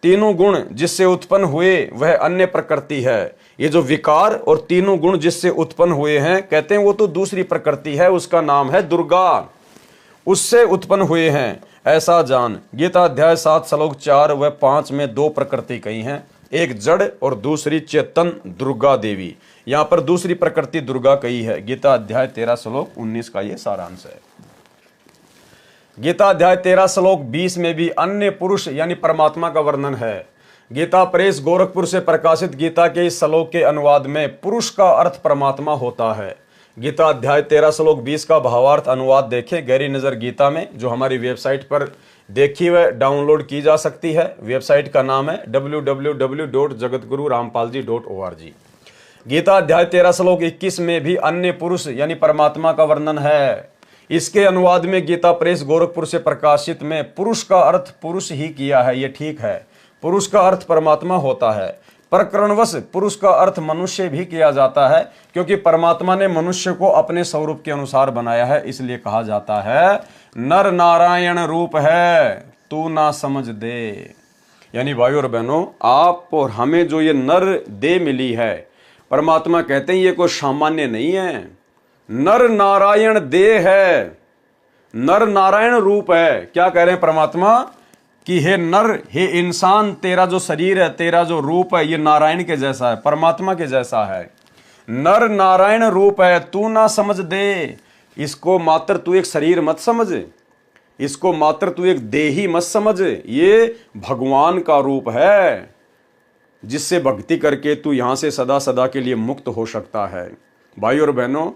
तीनों गुण जिससे उत्पन्न हुए वह अन्य प्रकृति है। ये जो विकार और तीनों गुण जिससे उत्पन्न हुए हैं, कहते हैं वो तो दूसरी प्रकृति है, उसका नाम है दुर्गा, उससे उत्पन्न हुए हैं, ऐसा जान। गीता अध्याय 7 श्लोक 4 व 5 में 2 प्रकृति कही हैं, एक जड़ और दूसरी चेतन दुर्गा देवी। यहां पर दूसरी प्रकृति दुर्गा कही है। गीता अध्याय 13 श्लोक 19 का यह सारांश है। गीता अध्याय 13 श्लोक 20 में भी अन्य पुरुष यानी परमात्मा का वर्णन है। गीता प्रेस गोरखपुर से प्रकाशित गीता के इस श्लोक के अनुवाद में पुरुष का अर्थ परमात्मा होता है। गीता अध्याय 13 श्लोक 20 का भावार्थ अनुवाद देखें गहरी नजर गीता में, जो हमारी वेबसाइट पर देखी व डाउनलोड की जा सकती है। वेबसाइट का नाम है www.jagatgururampalji.org। गीता अध्याय 13 श्लोक 21 में भी अन्य पुरुष यानी परमात्मा का वर्णन है। इसके अनुवाद में गीता प्रेस गोरखपुर से प्रकाशित में पुरुष का अर्थ पुरुष ही किया है। ये ठीक है, पुरुष का अर्थ परमात्मा होता है। प्रकरणवश पुरुष का अर्थ मनुष्य भी किया जाता है, क्योंकि परमात्मा ने मनुष्य को अपने स्वरूप के अनुसार बनाया है। इसलिए कहा जाता है नर नारायण रूप है तू ना समझ दे। यानी भाइयों और बहनों, आप और हमें जो ये नर दे मिली है, परमात्मा कहते हैं ये कोई सामान्य नहीं है, नर नारायण दे है, नर नारायण रूप है। क्या कह रहे हैं परमात्मा कि हे नर, हे इंसान, तेरा जो शरीर है, तेरा जो रूप है, ये नारायण के जैसा है, परमात्मा के जैसा है। नर नारायण रूप है तू ना समझ दे। इसको मात्र तू एक शरीर मत समझ, इसको मात्र तू एक देही मत समझ। ये भगवान का रूप है, जिससे भक्ति करके तू यहां से सदा सदा के लिए मुक्त हो सकता है। भाई और बहनों,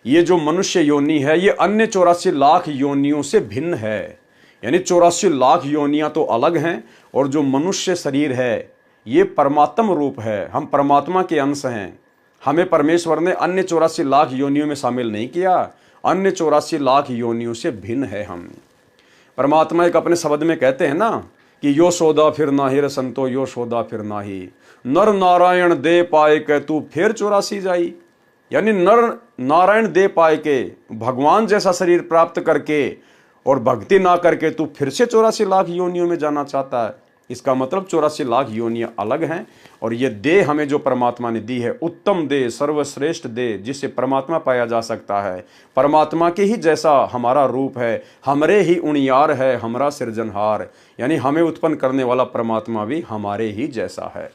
ये जो मनुष्य योनि है, ये अन्य 84 लाख योनियों से भिन्न है। यानी 84 लाख योनियां तो अलग हैं, और जो मनुष्य शरीर है ये परमात्म रूप है। हम परमात्मा के अंश हैं। हमें परमेश्वर ने अन्य 84 लाख योनियों में शामिल नहीं किया, अन्य 84 लाख योनियों से भिन्न है हम। परमात्मा एक अपने शब्द में कहते हैं ना कि यो सौदा फिर नाहि रे संतो, यो सौदा फिर नाहि, नर नारायण दे पाए के तू फिर 84 जाई। यानी नर नारायण दे पाए के, भगवान जैसा शरीर प्राप्त करके और भक्ति ना करके तू फिर से 84 लाख योनियों में जाना चाहता है। इसका मतलब 84 लाख योनियां अलग हैं, और ये देह हमें जो परमात्मा ने दी है, उत्तम देह, सर्वश्रेष्ठ देह, जिससे परमात्मा पाया जा सकता है। परमात्मा के ही जैसा हमारा रूप है, हमरे ही उणियार है हमारा सृजनहार। यानी हमें उत्पन्न करने वाला परमात्मा भी हमारे ही जैसा है।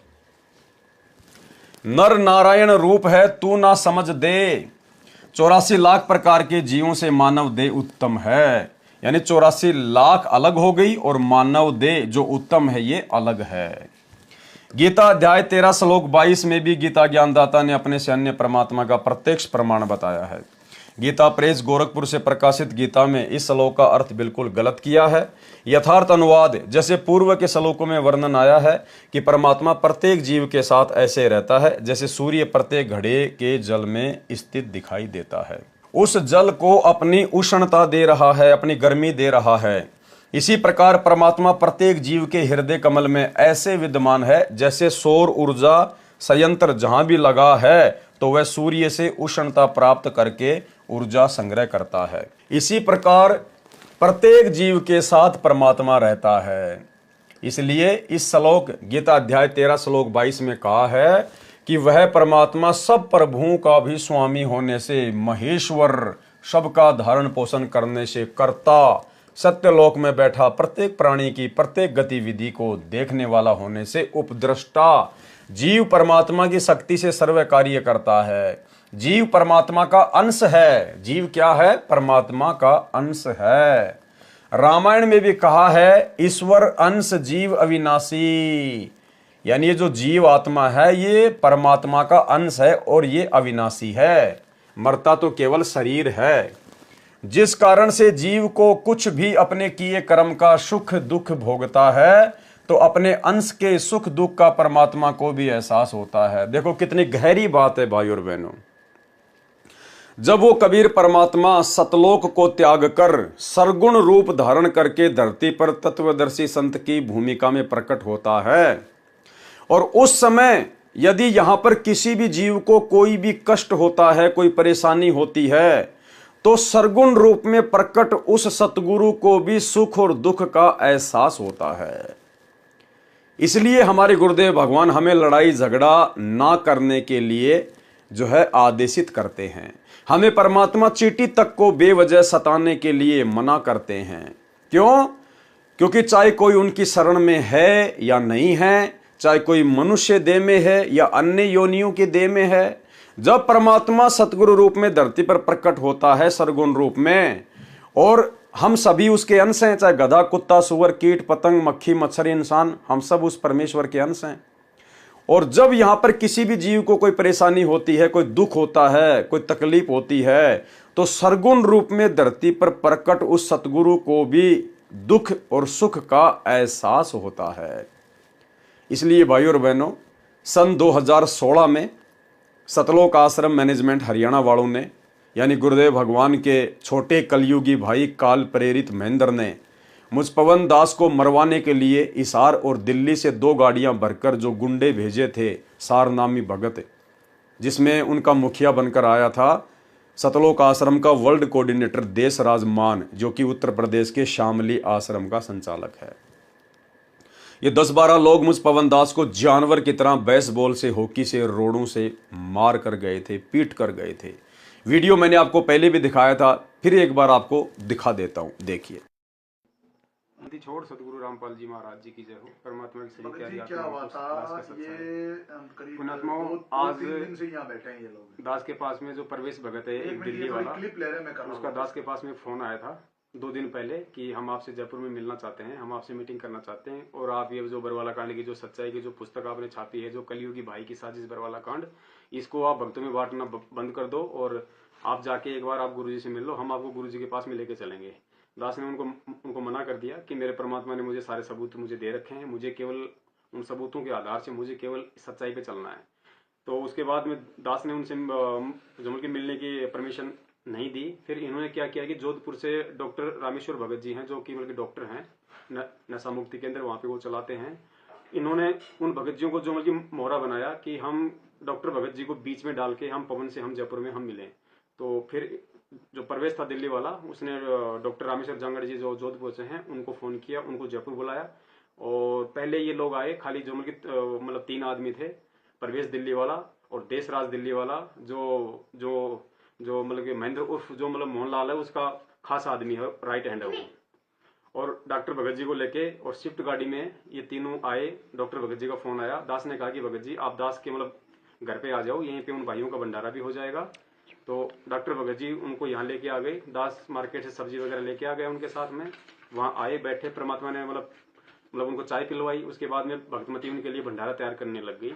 नर नारायण रूप है तू ना समझ दे। 84 लाख प्रकार के जीवों से मानव देह उत्तम है। यानी 84 लाख अलग हो गई, और मानव देह जो उत्तम है ये अलग है। गीता अध्याय 13 श्लोक 22 में भी गीता ज्ञानदाता ने अपने से अन्य परमात्मा का प्रत्यक्ष प्रमाण बताया है। गीता प्रेस गोरखपुर से प्रकाशित गीता में इस श्लोक का अर्थ बिल्कुल गलत किया है। यथार्थ अनुवाद जैसे पूर्व के श्लोकों में वर्णन आया है कि परमात्मा प्रत्येक जीव के साथ ऐसे रहता है जैसे सूर्य प्रत्येक घड़े के जल में स्थित दिखाई देता है। उस जल को अपनी उष्णता दे रहा है, अपनी गर्मी दे रहा है। इसी प्रकार परमात्मा प्रत्येक जीव के हृदय कमल में ऐसे विद्यमान है जैसे सौर ऊर्जा संयंत्र जहां भी लगा है तो वह सूर्य से उष्णता प्राप्त करके ऊर्जा संग्रह करता है। इसी प्रकार प्रत्येक जीव के साथ परमात्मा रहता है। इसलिए इस श्लोक गीता अध्याय 13 श्लोक 22 में कहा है कि वह परमात्मा सब प्रभुओं का भी स्वामी होने से महेश्वर, सबका धारण पोषण करने से कर्ता, सत्यलोक में बैठा प्रत्येक प्राणी की प्रत्येक गतिविधि को देखने वाला होने से उपद्रष्टा, जीव परमात्मा की शक्ति से सर्व कार्य करता है। जीव परमात्मा का अंश है। जीव क्या है? परमात्मा का अंश है। रामायण में भी कहा है ईश्वर अंश जीव अविनाशी। यानी ये जो जीव आत्मा है ये परमात्मा का अंश है और ये अविनाशी है। मरता तो केवल शरीर है, जिस कारण से जीव को कुछ भी अपने किए कर्म का सुख दुख भोगता है तो अपने अंश के सुख दुख का परमात्मा को भी एहसास होता है। देखो कितनी गहरी बात है भाई और बहनों। जब वो कबीर परमात्मा सतलोक को त्याग कर सरगुण रूप धारण करके धरती पर तत्वदर्शी संत की भूमिका में प्रकट होता है, और उस समय यदि यहां पर किसी भी जीव को कोई भी कष्ट होता है, कोई परेशानी होती है, तो सरगुण रूप में प्रकट उस सतगुरु को भी सुख और दुख का एहसास होता है। इसलिए हमारे गुरुदेव भगवान हमें लड़ाई झगड़ा ना करने के लिए जो है आदेशित करते हैं। हमें परमात्मा चींटी तक को बेवजह सताने के लिए मना करते हैं। क्यों? क्योंकि चाहे कोई उनकी शरण में है या नहीं है, चाहे कोई मनुष्य देह में है या अन्य योनियों के देह में है, जब परमात्मा सतगुरु रूप में धरती पर प्रकट होता है सरगुण रूप में और हम सभी उसके अंश हैं, चाहे गधा, कुत्ता, सुअर, कीट, पतंग, मक्खी, मच्छर, इंसान, हम सब उस परमेश्वर के अंश हैं। और जब यहां पर किसी भी जीव को कोई परेशानी होती है, कोई दुख होता है, कोई तकलीफ होती है, तो सरगुण रूप में धरती पर प्रकट उस सतगुरु को भी दुख और सुख का एहसास होता है। इसलिए भाइयों और बहनों, सन 2016 में सतलोक आश्रम मैनेजमेंट हरियाणा वालों ने, यानी गुरुदेव भगवान के छोटे कलयुगी भाई काल प्रेरित महेंद्र ने मुझ पवन दास को मरवाने के लिए हिसार और दिल्ली से 2 गाड़ियां भरकर जो गुंडे भेजे थे, सार नामी भगत, जिसमें उनका मुखिया बनकर आया था सतलोक आश्रम का वर्ल्ड कोऑर्डिनेटर देशराज मान, जो कि उत्तर प्रदेश के शामली आश्रम का संचालक है। ये 10-12 लोग मुझ पवन दास को जानवर की तरह बेसबॉल से, हॉकी से, रोड़ों से मार कर गए थे, पीट कर गए थे। वीडियो मैंने आपको पहले भी दिखाया था, फिर एक बार आपको दिखा देता हूं, देखिए। छोड़ सतगुरु रामपाल जी महाराज जी की जय हो। परमात्मा की सही क्या हुआ था, ये करीब 2-3 दिन से यहाँ बैठे हैं ये लोग। दास के पास में जो प्रवेश भगत है एक दिल्ली वाला, क्लिप ले रहे हैं, मैं कर रहा हूं। उसका दास के पास में फोन आया था 2 दिन पहले कि हम आपसे जयपुर में मिलना चाहते हैं, हम आपसे मीटिंग करना चाहते हैं, और आप ये जो बरवाला कांड की जो सच्चाई की जो पुस्तक आपने छापी है, जो कलयुगी भाई की साजिश बरवाला कांड, इसको आप भक्तों में बांटना बंद कर दो और आप जाके एक बार आप गुरुजी से मिल लो, हम आपको गुरुजी के पास में लेके चलेंगे। दास ने उनको मना कर दिया कि मेरे परमात्मा ने मुझे सारे सबूत मुझे दे रखे हैं, मुझे केवल उन सबूतों के आधार से मुझे केवल सच्चाई पे चलना है। तो उसके बाद में दास ने उनसे जमुल के मिलने की परमिशन नहीं दी। फिर इन्होंने क्या किया कि जोधपुर से डॉक्टर रामेश्वर भगत जी हैं, जो कि मतलब डॉक्टर हैं, नशा मुक्ति केंद्र वहाँ पे वो चलाते हैं। इन्होंने उन भगत जियों को जो मतलब मोहरा बनाया कि हम डॉक्टर भगत जी को बीच में डाल के हम पवन से हम जयपुर में हम मिलें। तो फिर जो प्रवेश था दिल्ली वाला, उसने डॉक्टर रामेश्वर जांगड़ जी जो जोधपुर से हैं उनको फोन किया, उनको जयपुर बुलाया। और पहले ये लोग आए, खाली जो मतलब 3 आदमी थे, प्रवेश दिल्ली वाला और देशराज दिल्ली वाला, जो जो जो मतलब कि महेंद्र उर्फ जो मतलब मोहनलाल है, उसका खास आदमी है, राइट हैंड है वो। और डॉक्टर भगत जी को लेके और शिफ्ट गाड़ी में ये तीनों आए। डॉक्टर भगत जी का फोन आया, दास ने कहा कि भगत जी आप दास के मतलब घर पे आ जाओ, यहीं पे उन भाइयों का भंडारा भी हो जाएगा। तो डॉक्टर भगत जी उनको यहाँ लेके आ गए, दास मार्केट से सब्जी वगैरह लेके आ गए उनके साथ में। वहाँ आए, बैठे, परमात्मा ने मतलब उनको चाय पिलवाई। उसके बाद में भक्तमती उनके लिए भंडारा तैयार करने लग गई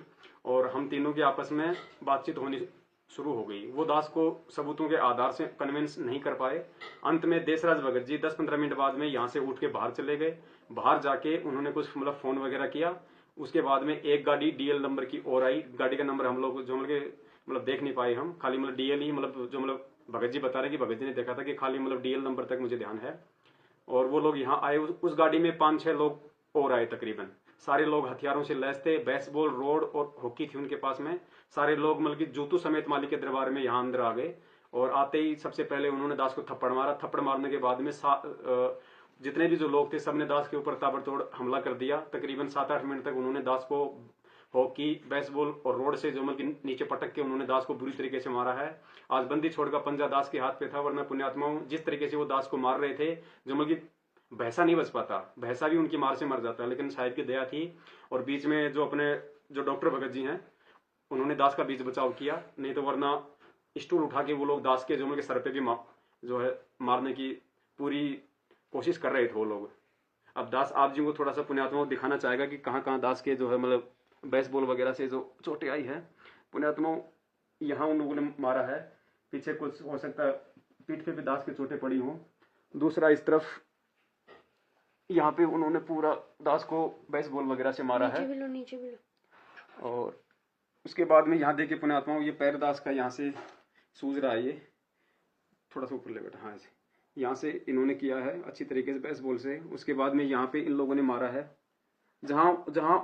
और हम तीनों की आपस में बातचीत होनी शुरू हो गई। वो दास को सबूतों के आधार से कन्विंस नहीं कर पाए। अंत में देशराज भगत जी 10-15 मिनट बाद में यहाँ से उठ के बाहर चले गए। बाहर जाके उन्होंने कुछ मतलब फोन वगैरह किया। उसके बाद में एक गाड़ी डीएल नंबर की और आई। गाड़ी का नंबर हम लोग जो मतलब देख नहीं पाए हम, खाली मतलब डीएल ही मतलब जो मतलब भगत जी बता रहे कि भगत जी ने देखा था कि खाली मतलब डीएल नंबर तक मुझे ध्यान है। और वो लोग यहाँ आए, उस गाड़ी में 5-6 लोग और आए तकरीबन। सारे लोग हथियारों से लैस थे, बेसबॉल, रोड और हॉकी थी उनके पास में। सारे लोग मतलब कि जूतू समेत मालिक के दरबार में यहाँ अंदर आ गए। और आते ही सबसे पहले उन्होंने दास को थप्पड़ मारा। थप्पड़ मारने के बाद में जितने भी जो लोग थे सबने दास के ऊपर ताबड़तोड़ हमला कर दिया। तकरीबन 7-8 मिनट तक उन्होंने दास को हॉकी, बेसबॉल और रोड से जो मतलब नीचे पटक के उन्होंने दास को बुरी तरीके से मारा है। आज बंदी छोड़ का पंजा दास के हाथ पे था, वरना पुण्यात्माओं जिस तरीके से वो दास को मार रहे थे, जो मतलब भैंसा नहीं बच पाता, भैंसा भी उनकी मार से मर जाता है, लेकिन साहिब की दया थी। और बीच में जो अपने जो डॉक्टर भगत जी हैं उन्होंने दास का बीच बचाव किया, नहीं तो वरना स्टूल उठा के वो लोग दास के जो सर पे भी जो है मारने की पूरी कोशिश कर रहे थे वो लोग। अब दास आप जी को थोड़ा सा पुण्यात्मा दिखाना चाहेगा कि कहाँ कहाँ दास के जो है मतलब बेसबॉल वगैरह से जो चोटें आई है। पुण्यात्मा यहाँ उन लोगों ने मारा है, पीछे कुछ हो सकता है पीठ पे भी दास की चोटें पड़ी हों। दूसरा इस तरफ यहाँ पे उन्होंने पूरा दास को बेसबॉल वगैरह से मारा है। नीचे भी लो। और उसके बाद में यहाँ देखिए पुण्यात्माओं, ये पैर दास का यहाँ से सूज रहा है, ये थोड़ा सा ऊपर ले बेटा, हाँ ऐसे यहाँ से इन्होंने किया है अच्छी तरीके से बेसबॉल से। उसके बाद में यहाँ पे इन लोगों ने मारा है, जहाँ जहाँ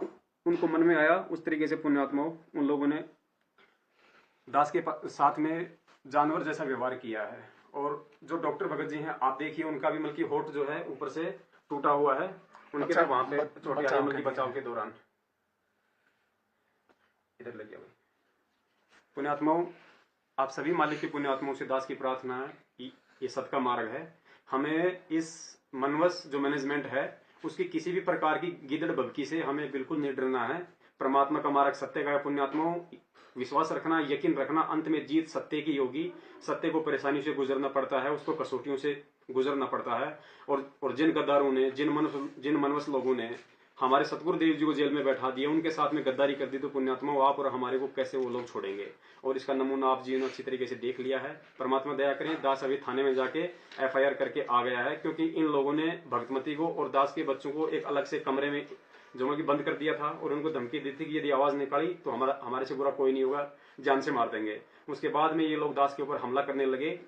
उनको मन में आया उस तरीके से पुण्यात्माओं उन लोगों ने दास के साथ में जानवर जैसा व्यवहार किया है। और जो डॉक्टर भगत जी हैं आप देखिए, उनका भी मतलब होठ जो है ऊपर से टूटा हुआ है, उनके तो वहां पे चोट आई मतलब बचाव के दौरान। इधर लग गया भाई। पुण्यात्माओं, आप सभी मालिक के पुण्यात्माओं से दास की प्रार्थना है कि ये सत्का मार्ग है, हमें इस मनवस जो मैनेजमेंट है उसकी किसी भी प्रकार की गिदड़ बबकी से हमें बिल्कुल नहीं डरना है। परमात्मा का मार्ग सत्य का है पुण्यात्माओं। विश्वास रखना, यकीन रखना, अंत में जीत सत्य की होगी। सत्य को परेशानी से गुजरना पड़ता है, उसको कसौटियों से गुजरना पड़ता है। और जिन गद्दारों ने, जिन मनवस लोगों ने हमारे सतगुरु देव जी को जेल में बैठा दिया, उनके साथ में गद्दारी कर दी, तो पुण्यात्मा आप और हमारे को कैसे वो लोग छोड़ेंगे। और इसका नमूना आप जी ने अच्छी तरीके से देख लिया है। परमात्मा दया करें, दास अभी थाने में जाके FIR करके आ गया है, क्योंकि इन लोगों ने भक्तमती को और दास के बच्चों को एक अलग से कमरे में जो कि बंद कर दिया था और उनको धमकी दी थी कि यदि आवाज निकाली तो हमारे से बुरा कोई नहीं होगा, जान से मार देंगे। उसके बाद में ये लोग दास के ऊपर हमला करने लगे।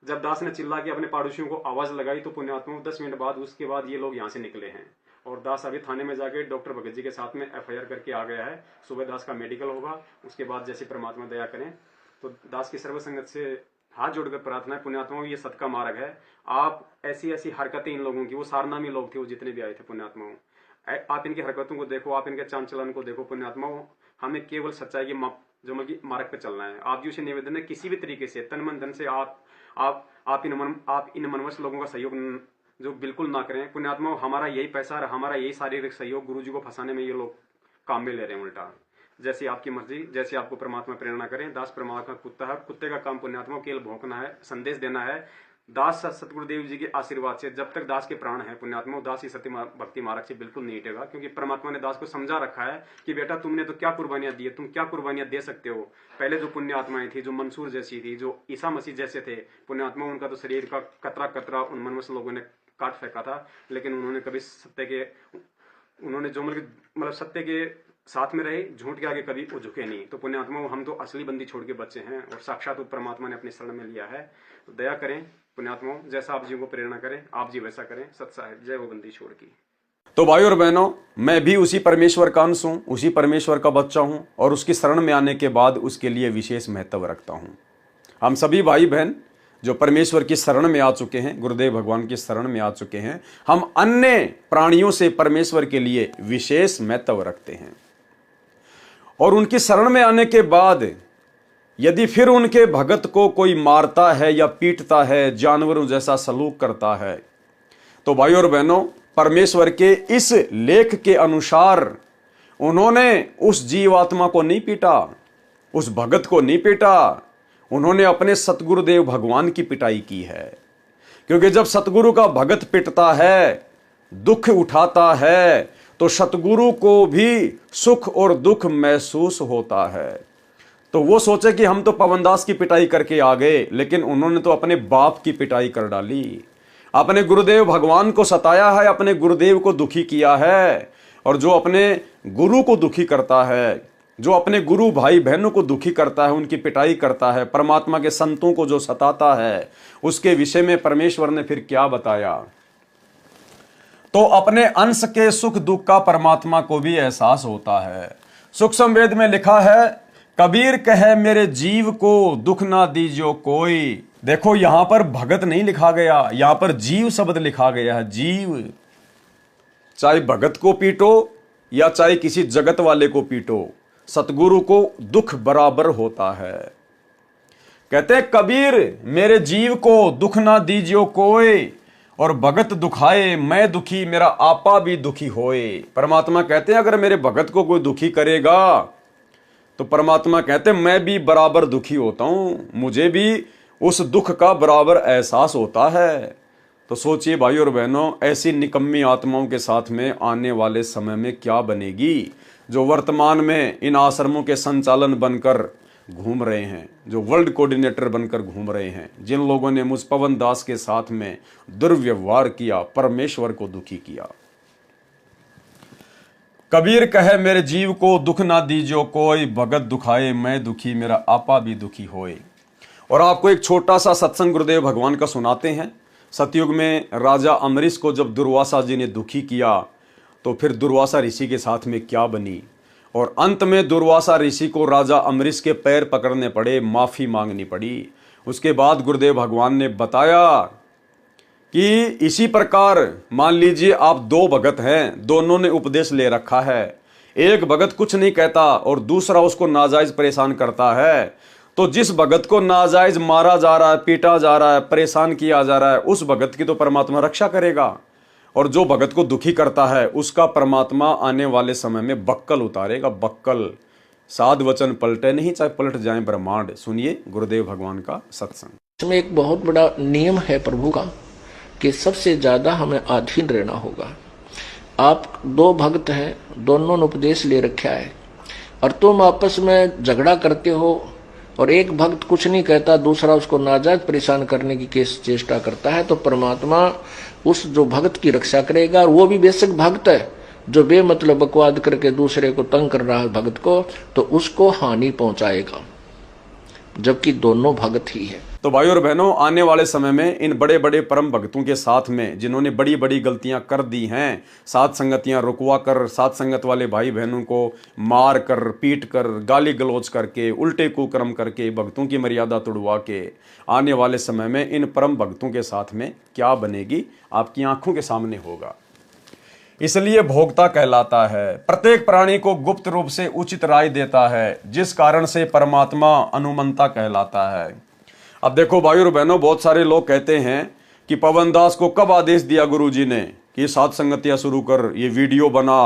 जब दास ने चिल्ला के अपने पड़ोसियों को आवाज लगाई तो पुण्यात्मा 10 मिनट बाद उसके बाद ये लोग यहाँ से निकले हैं। और दास अभी थाने में जाके डॉक्टर भगत जी के साथ में FIR करके आ गया है। सुबह दास का मेडिकल होगा, उसके बाद जैसे परमात्मा दया करें तो दास की सर्वसंगत से हाथ जोड़कर प्रार्थना है, पुण्यात्माओं ये सत का मार्ग है। आप ऐसी हरकतें इन लोगों की, वो सारनामी लोग थे वो जितने भी आए थे पुण्यात्माओं, आप इनकी हरकतों को देखो, आप इनके चाल चलन को देखो पुण्यात्माओं। हमें केवल सच्चाई के जो मार्ग पर चलना है। आप जी से निवेदन है, किसी भी तरीके से तन मन धन से आप इन मनवश लोगों का सहयोग जो बिल्कुल ना करें पुण्यात्माओं। हमारा यही पैसा और हमारा यही शारीरिक सहयोग गुरु जी को फंसाने में ये लोग काम में ले रहे हैं उल्टा। जैसी आपकी मर्जी, जैसे आपको परमात्मा प्रेरणा करें। दास परमात्मा कुत्ता है, कुत्ते का काम पुण्यात्मा केवल भौंकना है, संदेश देना है। दास सतगुरुदेव जी के आशीर्वाद से जब तक दास के प्राण है पुण्यात्मा, दास ही सत्य भक्ति मार्ग से बिल्कुल नहीं हटेगा, क्योंकि परमात्मा ने दास को समझा रखा है कि बेटा तुमने तो क्या कुर्बानियां दी है, तुम क्या कुर्बानियां दे सकते हो। पहले जो पुण्य आत्माएं थी, जो मंसूर जैसी थी, जो ईसा मसीह जैसे थे पुण्यात्मा, उनका तो शरीर का कतरा कतरा उन मनवस लोगों ने काट फेंका था, लेकिन उन्होंने कभी उन्होंने जो मतलब सत्य के साथ में रहे, झूठ के आगे कभी वो झुके नहीं। तो पुण्यात्मा हम तो असली बंदी छोड़ के बच्चे हैं और साक्षात परमात्मा ने अपने शरण में लिया है। तो दया करें पुण्यात्मा, जैसा आप जी को प्रेरणा करें आप जी वैसा करें। सत साहिब जय हो बंदी छोड़ की। तो भाई और बहनों, मैं भी उसी परमेश्वर का अंश हूं, उसी परमेश्वर का बच्चा हूं और उसकी शरण में आने के बाद उसके लिए विशेष महत्व रखता हूं। हम सभी भाई बहन जो परमेश्वर की शरण में आ चुके हैं, गुरुदेव भगवान की शरण में आ चुके हैं, हम अन्य प्राणियों से परमेश्वर के लिए विशेष महत्व रखते हैं। और उनकी शरण में आने के बाद यदि फिर उनके भगत को कोई मारता है या पीटता है, जानवरों जैसा सलूक करता है, तो भाई और बहनों, परमेश्वर के इस लेख के अनुसार उन्होंने उस जीवात्मा को नहीं पीटा, उस भगत को नहीं पीटा, उन्होंने अपने सतगुरुदेव भगवान की पिटाई की है। क्योंकि जब सतगुरु का भगत पिटता है, दुख उठाता है, तो सतगुरु को भी सुख और दुख महसूस होता है। तो वो सोचे कि हम तो पवनदास की पिटाई करके आ गए, लेकिन उन्होंने तो अपने बाप की पिटाई कर डाली, अपने गुरुदेव भगवान को सताया है, अपने गुरुदेव को दुखी किया है। और जो अपने गुरु को दुखी करता है, जो अपने गुरु भाई बहनों को दुखी करता है, उनकी पिटाई करता है, परमात्मा के संतों को जो सताता है, उसके विषय में परमेश्वर ने फिर क्या बताया। तो अपने अंश के सुख दुख का परमात्मा को भी एहसास होता है। सुख संवेद में लिखा है, कबीर कहे मेरे जीव को दुख ना दीजियो कोई। देखो यहां पर भगत नहीं लिखा गया, यहां पर जीव शब्द लिखा गया है। जीव, चाहे भगत को पीटो या चाहे किसी जगत वाले को पीटो, सतगुरु को दुख बराबर होता है। कहते कबीर मेरे जीव को दुख ना दीजियो कोई, और भगत दुखाए मैं दुखी मेरा आपा भी दुखी होए। परमात्मा कहते हैं अगर मेरे भगत को कोई दुखी करेगा तो परमात्मा कहते हैं मैं भी बराबर दुखी होता हूं, मुझे भी उस दुख का बराबर एहसास होता है। तो सोचिए भाई और बहनों, ऐसी निकम्मी आत्माओं के साथ में आने वाले समय में क्या बनेगी, जो वर्तमान में इन आश्रमों के संचालन बनकर घूम रहे हैं, जो वर्ल्ड कोऑर्डिनेटर बनकर घूम रहे हैं, जिन लोगों ने मुझ पवन दास के साथ में दुर्व्यवहार किया, परमेश्वर को दुखी किया। कबीर कहे मेरे जीव को दुख ना दीजियो कोई, भगत दुखाए मैं दुखी मेरा आपा भी दुखी होए। और आपको एक छोटा सा सत्संग गुरुदेव भगवान का सुनाते हैं। सतयुग में राजा अमरीश को जब दुर्वासा जी ने दुखी किया तो फिर दुर्वासा ऋषि के साथ में क्या बनी, और अंत में दुर्वासा ऋषि को राजा अमरीश के पैर पकड़ने पड़े, माफी मांगनी पड़ी। उसके बाद गुरुदेव भगवान ने बताया कि इसी प्रकार मान लीजिए आप दो भगत हैं, दोनों ने उपदेश ले रखा है, एक भगत कुछ नहीं कहता और दूसरा उसको नाजायज परेशान करता है, तो जिस भगत को नाजायज मारा जा रहा है, पीटा जा रहा है, परेशान किया जा रहा है, उस भगत की तो परमात्मा रक्षा करेगा, और जो भगत को दुखी करता है उसका परमात्मा आने वाले समय में बक्कल उतारेगा। बक्कल साध वचन पलटे नहीं, चाहे पलट जाए ब्रह्मांड। सुनिए गुरुदेव भगवान का सत्संग। इसमें एक बहुत बड़ा नियम है प्रभु का कि सबसे ज्यादा हमें अधीन रहना होगा। आप दो भक्त हैं, दोनों ने उपदेश ले रखा है और तुम आपस में झगड़ा करते हो और एक भक्त कुछ नहीं कहता, दूसरा उसको नाजायज परेशान करने की चेष्टा करता है, तो परमात्मा उस जो भक्त की रक्षा करेगा। और वो भी बेशक भक्त है जो बेमतलब बकवाद करके दूसरे को तंग कर रहा है भक्त को, तो उसको हानि पहुंचाएगा, जबकि दोनों भक्त ही है। तो भाई और बहनों, आने वाले समय में इन बड़े बड़े परम भक्तों के साथ में जिन्होंने बड़ी बड़ी गलतियां कर दी हैं, साथ संगतियां रुकवा कर, साथ संगत वाले भाई बहनों को मार कर, पीट कर, गाली गलौज करके, उल्टे कुकर्म करके, भक्तों की मर्यादा तोड़वा के, आने वाले समय में इन परम भक्तों के साथ में क्या बनेगी आपकी आंखों के सामने होगा। इसलिए भोक्ता कहलाता है। प्रत्येक प्राणी को गुप्त रूप से उचित राय देता है, जिस कारण से परमात्मा अनुमंता कहलाता है। अब देखो भाई और बहनों, बहुत सारे लोग कहते हैं कि पवन दास को कब आदेश दिया गुरुजी ने कि साथ संगतियां शुरू कर, ये वीडियो बना,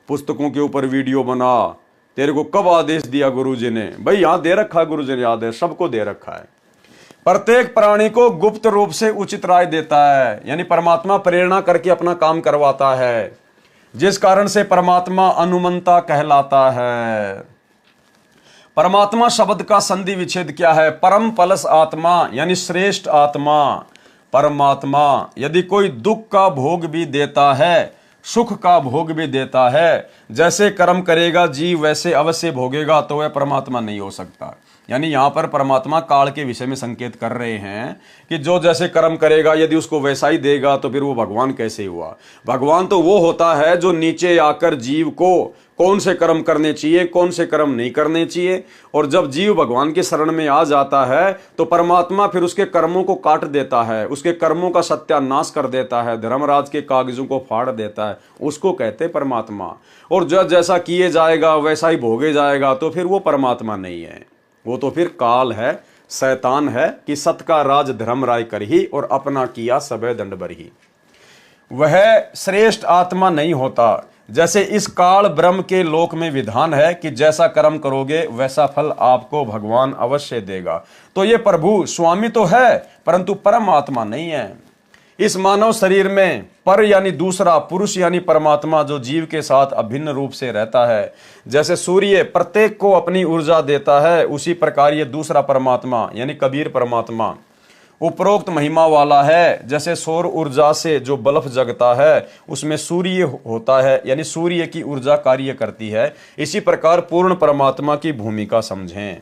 पुस्तकों के ऊपर वीडियो बना, तेरे को कब आदेश दिया गुरुजी ने? भाई यहां दे रखा है, गुरुजी ने आदेश सबको दे रखा है। प्रत्येक प्राणी को गुप्त रूप से उचित राय देता है, यानी परमात्मा प्रेरणा करके अपना काम करवाता है, जिस कारण से परमात्मा अनुमंता कहलाता है। परमात्मा शब्द का संधि विच्छेद क्या है? परम पलस आत्मा, यानी श्रेष्ठ आत्मा। परमात्मा यदि कोई दुख का भोग भी देता है, सुख का भोग भी देता है, जैसे कर्म करेगा जीव वैसे अवश्य भोगेगा, तो वह परमात्मा नहीं हो सकता। यानी यहां पर परमात्मा काल के विषय में संकेत कर रहे हैं कि जो जैसे कर्म करेगा यदि उसको वैसा ही देगा तो फिर वो भगवान कैसे हुआ? भगवान तो वो होता है जो नीचे आकर जीव को कौन से कर्म करने चाहिए, कौन से कर्म नहीं करने चाहिए, और जब जीव भगवान के शरण में आ जाता है तो परमात्मा फिर उसके कर्मों को काट देता है, उसके कर्मों का सत्यानाश कर देता है, धर्मराज के कागजों को फाड़ देता है, उसको कहते परमात्मा। और जो जैसा किए जाएगा वैसा ही भोगे जाएगा, तो फिर वो परमात्मा नहीं है, वो तो फिर काल है, शैतान है कि सत का राज धर्म राय कर ही और अपना किया सबे दंड बरही। वह श्रेष्ठ आत्मा नहीं होता। जैसे इस काल ब्रह्म के लोक में विधान है कि जैसा कर्म करोगे वैसा फल आपको भगवान अवश्य देगा। तो ये प्रभु स्वामी तो है परंतु परमात्मा नहीं है। इस मानव शरीर में पर यानी दूसरा, पुरुष यानी परमात्मा जो जीव के साथ अभिन्न रूप से रहता है। जैसे सूर्य प्रत्येक को अपनी ऊर्जा देता है, उसी प्रकार ये दूसरा परमात्मा यानी कबीर परमात्मा उपरोक्त महिमा वाला है। जैसे सौर ऊर्जा से जो बल्ब जगता है उसमें सूर्य होता है, यानी सूर्य की ऊर्जा कार्य करती है। इसी प्रकार पूर्ण परमात्मा की भूमिका समझें।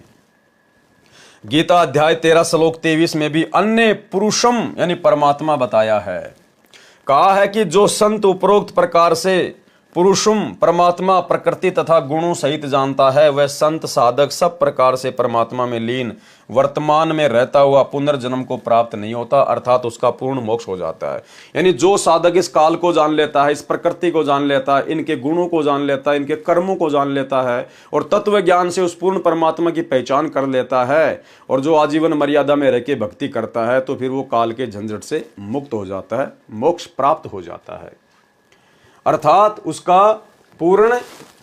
गीता अध्याय 13 श्लोक 23 में भी अन्य पुरुषम यानी परमात्मा बताया है। कहा है कि जो संत उपरोक्त प्रकार से पुरुषम परमात्मा प्रकृति तथा गुणों सहित जानता है, वह संत साधक सब प्रकार से परमात्मा में लीन वर्तमान में रहता हुआ पुनर्जन्म को प्राप्त नहीं होता, अर्थात उसका पूर्ण मोक्ष हो जाता है। यानी जो साधक इस काल को जान लेता है, इस प्रकृति को जान लेता है, इनके गुणों को जान लेता है, इनके कर्मों को जान लेता है और तत्व ज्ञान से उस पूर्ण परमात्मा की पहचान कर लेता है, और जो आजीवन मर्यादा में रह के भक्ति करता है, तो फिर वो काल के झंझट से मुक्त हो जाता है, मोक्ष प्राप्त हो जाता है, अर्थात उसका पूर्ण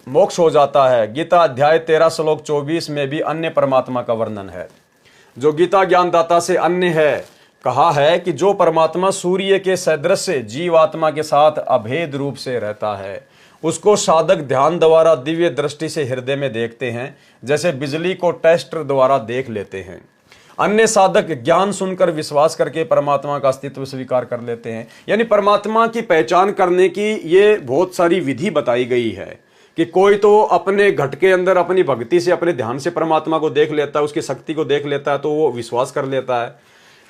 मोक्ष हो जाता है। गीता अध्याय 13 श्लोक 24 में भी अन्य परमात्मा का वर्णन है, जो गीता ज्ञानदाता से अन्य है। कहा है कि जो परमात्मा सूर्य के सदृश जीवात्मा के साथ अभेद रूप से रहता है, उसको साधक ध्यान द्वारा दिव्य दृष्टि से हृदय में देखते हैं, जैसे बिजली को टेस्टर द्वारा देख लेते हैं। अन्य साधक ज्ञान सुनकर विश्वास करके परमात्मा का अस्तित्व स्वीकार कर लेते हैं। यानी परमात्मा की पहचान करने की ये बहुत सारी विधि बताई गई है कि कोई तो अपने घट के अंदर अपनी भक्ति से, अपने ध्यान से परमात्मा को देख लेता है, उसकी शक्ति को देख लेता है, तो वो विश्वास कर लेता है,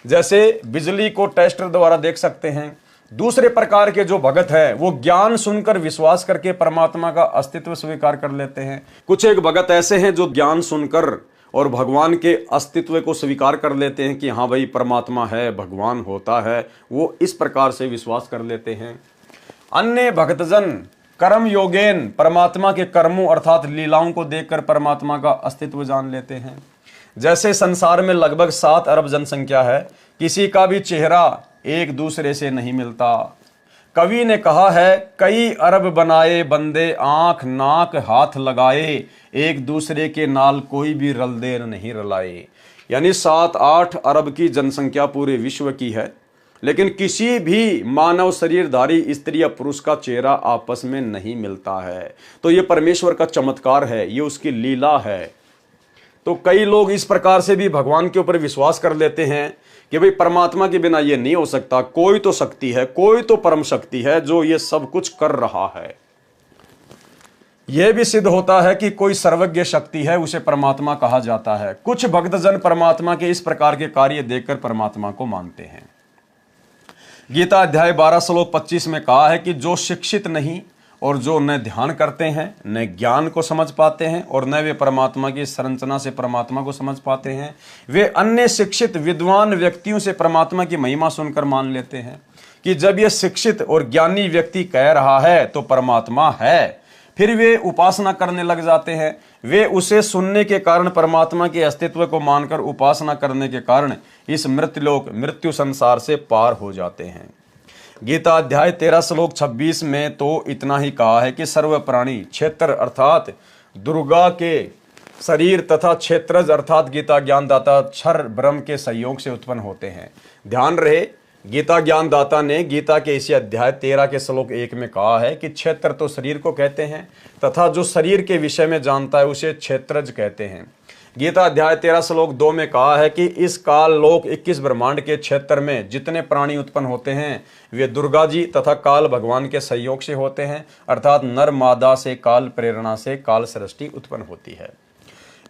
जैसे बिजली को टेस्टर द्वारा देख सकते हैं। दूसरे प्रकार के जो भगत है वो ज्ञान सुनकर विश्वास करके परमात्मा का अस्तित्व स्वीकार कर लेते हैं। कुछ एक भगत ऐसे हैं जो ज्ञान सुनकर और भगवान के अस्तित्व को स्वीकार कर लेते हैं कि हाँ भाई परमात्मा है, भगवान होता है, वो इस प्रकार से विश्वास कर लेते हैं। अन्य भक्तजन कर्म योगेन परमात्मा के कर्मों अर्थात लीलाओं को देखकर परमात्मा का अस्तित्व जान लेते हैं। जैसे संसार में लगभग 7 अरब जनसंख्या है, किसी का भी चेहरा एक दूसरे से नहीं मिलता, कवि ने कहा है, कई अरब बनाए बंदे आंख नाक हाथ लगाए, एक दूसरे के नाल कोई भी रल दे नहीं रलाए। यानी 7-8 अरब की जनसंख्या पूरे विश्व की है, लेकिन किसी भी मानव शरीरधारी स्त्री या पुरुष का चेहरा आपस में नहीं मिलता है। तो ये परमेश्वर का चमत्कार है, ये उसकी लीला है। तो कई लोग इस प्रकार से भी भगवान के ऊपर विश्वास कर लेते हैं कि भाई परमात्मा के बिना ये नहीं हो सकता, कोई तो शक्ति है, कोई तो परम शक्ति है जो ये सब कुछ कर रहा है। यह भी सिद्ध होता है कि कोई सर्वज्ञ शक्ति है, उसे परमात्मा कहा जाता है। कुछ भक्तजन परमात्मा के इस प्रकार के कार्य देखकर परमात्मा को मानते हैं। गीता अध्याय 12 श्लोक 25 में कहा है कि जो शिक्षित नहीं और जो न ध्यान करते हैं, न ज्ञान को समझ पाते हैं और न वे परमात्मा की संरचना से परमात्मा को समझ पाते हैं, वे अन्य शिक्षित विद्वान व्यक्तियों से परमात्मा की महिमा सुनकर मान लेते हैं कि जब यह शिक्षित और ज्ञानी व्यक्ति कह रहा है तो परमात्मा है। फिर वे उपासना करने लग जाते हैं। वे उसे सुनने के कारण परमात्मा के अस्तित्व को मानकर उपासना करने के कारण इस मृत्यु संसार से पार हो जाते हैं। गीता अध्याय 13 श्लोक 26 में तो इतना ही कहा है कि सर्व प्राणी क्षेत्र अर्थात दुर्गा के शरीर तथा क्षेत्रज अर्थात गीता ज्ञानदाता क्षर ब्रह्म के संयोग से उत्पन्न होते हैं। ध्यान रहे, गीता ज्ञानदाता ने गीता के इसी अध्याय 13 के श्लोक 1 में कहा है कि क्षेत्र तो शरीर को कहते हैं तथा जो शरीर के विषय में जानता है उसे क्षेत्रज कहते हैं। गीता अध्याय 13 श्लोक 2 में कहा है कि इस काल लोक 21 ब्रह्मांड के क्षेत्र में जितने प्राणी उत्पन्न होते हैं वे दुर्गा जी तथा काल भगवान के संयोग से होते हैं, अर्थात नर मादा से काल प्रेरणा से काल सृष्टि उत्पन्न होती है।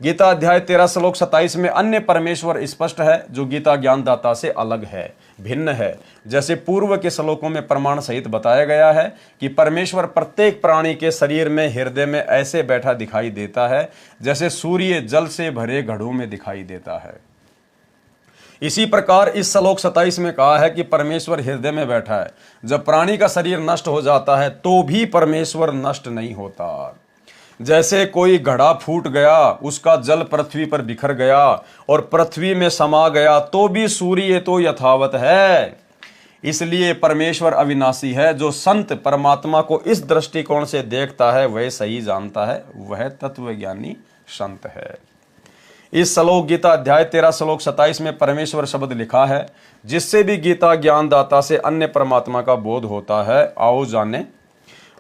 गीता अध्याय 13 श्लोक 27 में अन्य परमेश्वर स्पष्ट है जो गीता ज्ञानदाता से अलग है, भिन्न है। जैसे पूर्व के श्लोकों में प्रमाण सहित बताया गया है कि परमेश्वर प्रत्येक प्राणी के शरीर में हृदय में ऐसे बैठा दिखाई देता है जैसे सूर्य जल से भरे घड़ों में दिखाई देता है। इसी प्रकार इस श्लोक 27 में कहा है कि परमेश्वर हृदय में बैठा है। जब प्राणी का शरीर नष्ट हो जाता है तो भी परमेश्वर नष्ट नहीं होता। जैसे कोई घड़ा फूट गया, उसका जल पृथ्वी पर बिखर गया और पृथ्वी में समा गया, तो भी सूर्य तो यथावत है। इसलिए परमेश्वर अविनाशी है। जो संत परमात्मा को इस दृष्टिकोण से देखता है वह सही जानता है, वह तत्वज्ञानी संत है। इस श्लोक गीता अध्याय 13 श्लोक 27 में परमेश्वर शब्द लिखा है जिससे भी गीता ज्ञानदाता से अन्य परमात्मा का बोध होता है। आओ जाने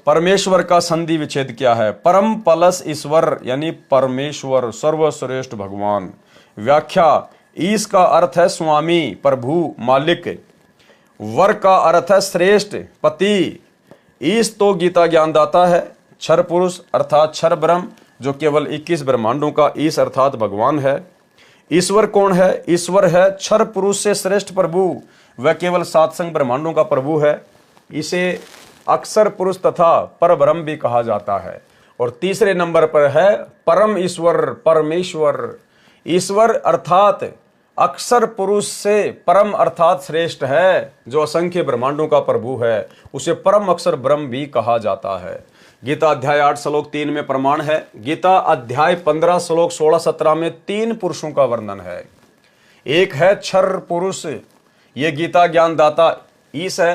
परमेश्वर का संधि विच्छेद क्या है। परम प्लस ईश्वर यानी परमेश्वर, सर्वश्रेष्ठ भगवान। व्याख्या, ईश का अर्थ है स्वामी, प्रभु, मालिक। वर का अर्थ है श्रेष्ठ, पति। ईश तो गीता ज्ञानदाता है। क्षर पुरुष अर्थात क्षर ब्रह्म जो केवल 21 ब्रह्मांडों का ईश अर्थात भगवान है। ईश्वर कौन है? ईश्वर है क्षर पुरुष से श्रेष्ठ प्रभु, वह केवल 7 संग ब्रह्मांडों का प्रभु है। इसे अक्षर पुरुष तथा पर ब्रह्म भी कहा जाता है। और तीसरे नंबर पर है परम ईश्वर, परमेश्वर। ईश्वर अर्थात अक्षर पुरुष से परम अर्थात श्रेष्ठ है, जो असंख्य ब्रह्मांडों का प्रभु है, उसे परम अक्षर ब्रह्म भी कहा जाता है। गीता अध्याय 8 श्लोक 3 में प्रमाण है। गीता अध्याय 15 श्लोक 16-17 में 3 पुरुषों का वर्णन है। एक है क्षर पुरुष, ये गीता ज्ञानदाता ईश है,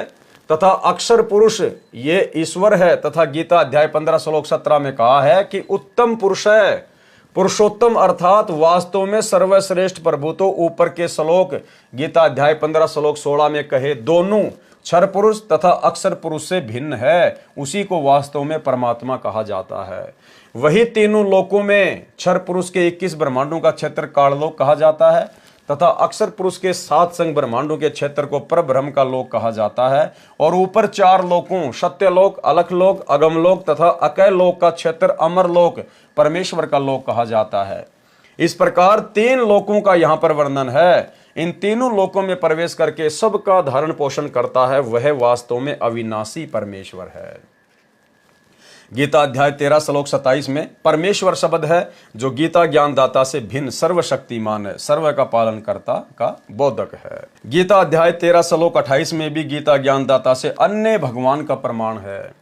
तथा अक्षर पुरुष ये ईश्वर है। तथा गीता अध्याय 15 श्लोक 17 में कहा है कि उत्तम पुरुष है, पुरुषोत्तम अर्थात वास्तव में सर्वश्रेष्ठ प्रभु। तो ऊपर के श्लोक गीता अध्याय 15 श्लोक 16 में कहे दोनों क्षर पुरुष तथा अक्षर पुरुष से भिन्न है, उसी को वास्तव में परमात्मा कहा जाता है। वही तीनों लोकों में क्षर पुरुष के 21 ब्रह्मांडों का क्षेत्र काललोक कहा जाता है तथा अक्षर पुरुष के 7 संग ब्रह्मांडों के क्षेत्र को परब्रह्म का लोक कहा जाता है। और ऊपर 4 लोकों सत्यलोक, अलखलोक, अगमलोक तथा अकय लोक का क्षेत्र अमरलोक परमेश्वर का लोक कहा जाता है। इस प्रकार 3 लोकों का यहाँ पर वर्णन है। इन तीनों लोकों में प्रवेश करके सबका धारण पोषण करता है, वह वास्तव में अविनाशी परमेश्वर है। गीता अध्याय 13 श्लोक 27 में परमेश्वर शब्द है जो गीता ज्ञानदाता से भिन्न सर्वशक्तिमान है, सर्व का पालन करता का बोधक है। गीता अध्याय 13 श्लोक 28 में भी गीता ज्ञानदाता से अन्य भगवान का प्रमाण है।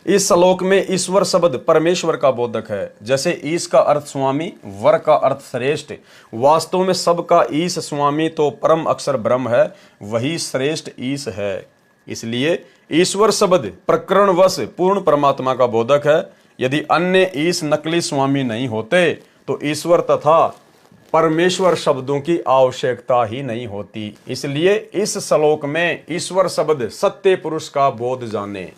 इस श्लोक में ईश्वर शब्द परमेश्वर का बोधक है। जैसे ईश का अर्थ स्वामी, वर का अर्थ श्रेष्ठ। वास्तव में सबका ईश स्वामी तो परम अक्षर ब्रह्म है, वही श्रेष्ठ ईश है। इसलिए ईश्वर शब्द प्रकरणवश पूर्ण परमात्मा का बोधक है। यदि अन्य ईश नकली स्वामी नहीं होते तो ईश्वर तथा परमेश्वर शब्दों की आवश्यकता ही नहीं होती। इसलिए इस श्लोक में ईश्वर शब्द सत्य पुरुष का बोध जाने।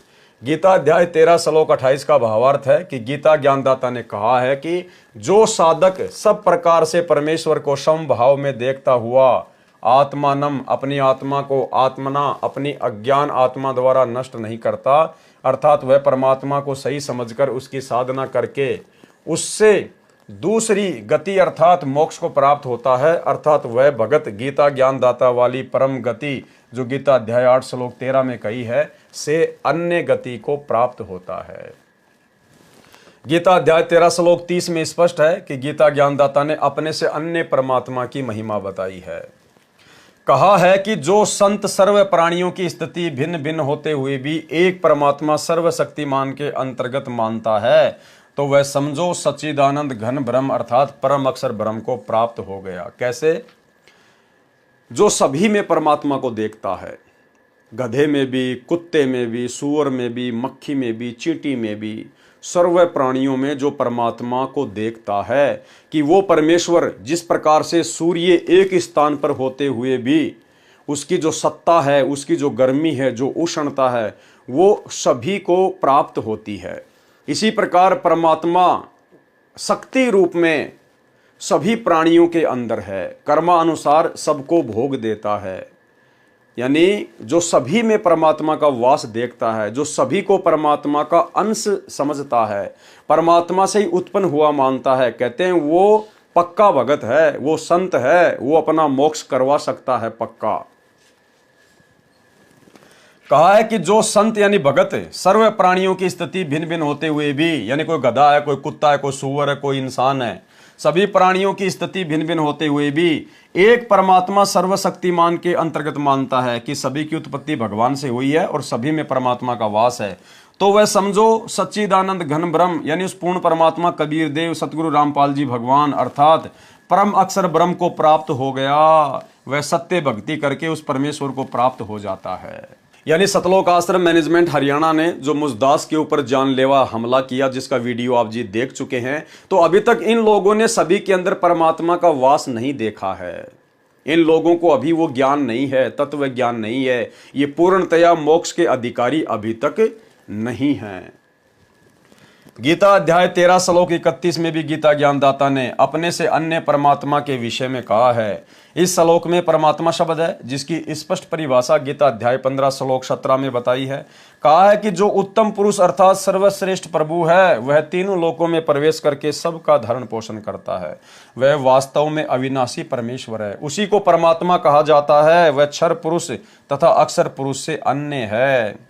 गीता अध्याय 13 श्लोक 28 का भावार्थ है कि गीता ज्ञानदाता ने कहा है कि जो साधक सब प्रकार से परमेश्वर को समभाव में देखता हुआ आत्मानम अपनी आत्मा को आत्मना अपनी अज्ञान आत्मा द्वारा नष्ट नहीं करता, अर्थात वह परमात्मा को सही समझकर उसकी साधना करके उससे दूसरी गति अर्थात मोक्ष को प्राप्त होता है, अर्थात वह भगत गीता ज्ञानदाता वाली परम गति जो गीता अध्याय 8 श्लोक 13 में कही है से अन्य गति को प्राप्त होता है। गीता अध्याय 13 श्लोक 30 में स्पष्ट है कि गीता ज्ञानदाता ने अपने से अन्य परमात्मा की महिमा बताई है। कहा है कि जो संत सर्व प्राणियों की स्थिति भिन्न भिन्न होते हुए भी एक परमात्मा सर्वशक्तिमान के अंतर्गत मानता है तो वह समझो सच्चिदानंद घन ब्रह्म अर्थात परम अक्षर ब्रह्म को प्राप्त हो गया। कैसे? जो सभी में परमात्मा को देखता है, गधे में भी, कुत्ते में भी, सूअर में भी, मक्खी में भी, चींटी में भी, सर्व प्राणियों में जो परमात्मा को देखता है कि वो परमेश्वर जिस प्रकार से सूर्य एक स्थान पर होते हुए भी उसकी जो सत्ता है, उसकी जो गर्मी है, जो उष्णता है, वो सभी को प्राप्त होती है। इसी प्रकार परमात्मा शक्ति रूप में सभी प्राणियों के अंदर है, कर्मानुसार सबको भोग देता है। यानी जो सभी में परमात्मा का वास देखता है, जो सभी को परमात्मा का अंश समझता है, परमात्मा से ही उत्पन्न हुआ मानता है, कहते हैं वो पक्का भगत है, वो संत है, वो अपना मोक्ष करवा सकता है पक्का। कहा है कि जो संत यानी भगत सर्व प्राणियों की स्थिति भिन्न भिन्न होते हुए भी, यानी कोई गधा है, कोई कुत्ता है, कोई सूअर है, कोई इंसान है, सभी प्राणियों की स्थिति भिन्न भिन्न होते हुए भी एक परमात्मा सर्वशक्तिमान के अंतर्गत मानता है कि सभी की उत्पत्ति भगवान से हुई है और सभी में परमात्मा का वास है, तो वह समझो सच्चिदानंद घन ब्रह्म यानी उस पूर्ण परमात्मा कबीर देव सतगुरु रामपाल जी भगवान अर्थात परम अक्षर ब्रह्म को प्राप्त हो गया। वह सत्य भक्ति करके उस परमेश्वर को प्राप्त हो जाता है। यानी सतलोक आश्रम मैनेजमेंट हरियाणा ने जो मुजदास के ऊपर जानलेवा हमला किया, जिसका वीडियो आप जी देख चुके हैं, तो अभी तक इन लोगों ने सभी के अंदर परमात्मा का वास नहीं देखा है। इन लोगों को अभी वो ज्ञान नहीं है, तत्व ज्ञान नहीं है, ये पूर्णतया मोक्ष के अधिकारी अभी तक नहीं हैं। गीता अध्याय 13 श्लोक 31 में भी गीता ज्ञानदाता ने अपने से अन्य परमात्मा के विषय में कहा है। इस श्लोक में परमात्मा शब्द है जिसकी स्पष्ट परिभाषा गीता अध्याय 15 श्लोक 17 में बताई है। कहा है कि जो उत्तम पुरुष अर्थात सर्वश्रेष्ठ प्रभु है वह तीनों लोकों में प्रवेश करके सबका धरण पोषण करता है। वह वास्तव में अविनाशी परमेश्वर है, उसी को परमात्मा कहा जाता है। वह क्षर पुरुष तथा अक्षर पुरुष से अन्य है।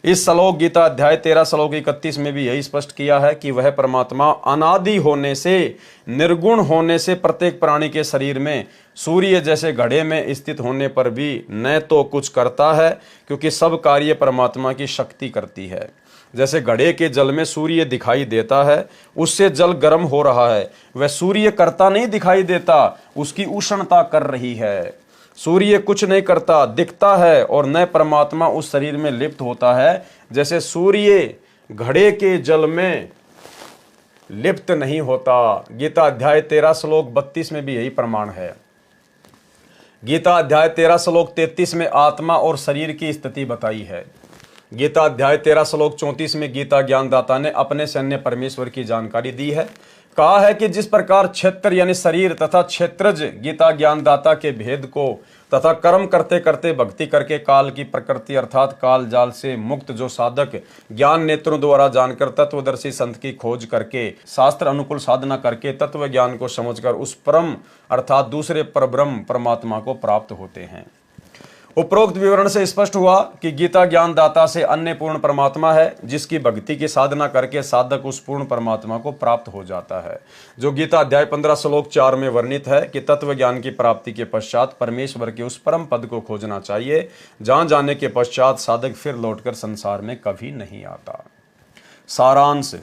इस श्लोक गीता अध्याय 13 श्लोक 31 में भी यही स्पष्ट किया है कि वह परमात्मा अनादि होने से, निर्गुण होने से प्रत्येक प्राणी के शरीर में सूर्य जैसे घड़े में स्थित होने पर भी न तो कुछ करता है, क्योंकि सब कार्य परमात्मा की शक्ति करती है। जैसे घड़े के जल में सूर्य दिखाई देता है, उससे जल गर्म हो रहा है, वह सूर्य करता नहीं दिखाई देता, उसकी उष्णता कर रही है। सूर्य कुछ नहीं करता, दिखता है, और न परमात्मा उस शरीर में लिप्त होता है। जैसे सूर्य घड़े के जल में लिप्त नहीं होता। गीता अध्याय 13 श्लोक 32 में भी यही प्रमाण है। गीता अध्याय 13 श्लोक 33 में आत्मा और शरीर की स्थिति बताई है। गीता अध्याय 13 श्लोक 34 में गीता ज्ञानदाता ने अपने से अन्य परमेश्वर की जानकारी दी है। कहा है कि जिस प्रकार क्षेत्र यानी शरीर तथा क्षेत्रज गीता ज्ञानदाता के भेद को तथा कर्म करते करते भक्ति करके काल की प्रकृति अर्थात काल जाल से मुक्त जो साधक ज्ञान नेत्रों द्वारा जानकर तत्वदर्शी संत की खोज करके शास्त्र अनुकूल साधना करके तत्व ज्ञान को समझकर उस परम अर्थात दूसरे परब्रह्म परमात्मा को प्राप्त होते हैं। उपरोक्त विवरण से स्पष्ट हुआ कि गीता ज्ञानदाता से अन्य पूर्ण परमात्मा है, जिसकी भक्ति की साधना करके साधक उस पूर्ण परमात्मा को प्राप्त हो जाता है। जो गीता अध्याय 15 श्लोक 4 में वर्णित है कि तत्व ज्ञान की प्राप्ति के पश्चात परमेश्वर के उस परम पद को खोजना चाहिए, जहां जाने के पश्चात साधक फिर लौटकर संसार में कभी नहीं आता। सारांश,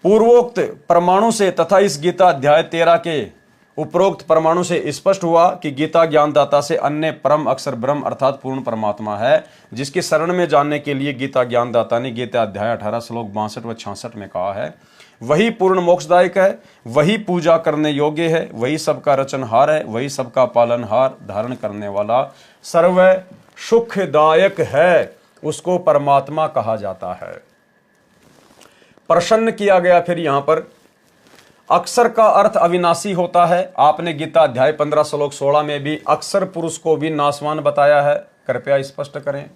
पूर्वोक्त परमाणु से तथा इस गीता अध्याय 13 के उपरोक्त परमाणु से स्पष्ट हुआ कि गीता ज्ञानदाता से अन्य परम अक्षर ब्रह्म अर्थात पूर्ण परमात्मा है, जिसकी शरण में जानने के लिए गीता ज्ञानदाता ने गीता अध्याय 18 श्लोक 62 व 66 में कहा है, वही पूर्ण मोक्षदायक है, वही पूजा करने योग्य है, वही सबका रचनहार है, वही सबका पालनहार धारण करने वाला सर्व सुखदायक है, उसको परमात्मा कहा जाता है। प्रसन्न किया गया फिर यहां पर अक्षर का अर्थ अविनाशी होता है। आपने गीता अध्याय 15 श्लोक 16 में भी अक्षर पुरुष को भी नाशवान बताया है, कृपया स्पष्ट करें।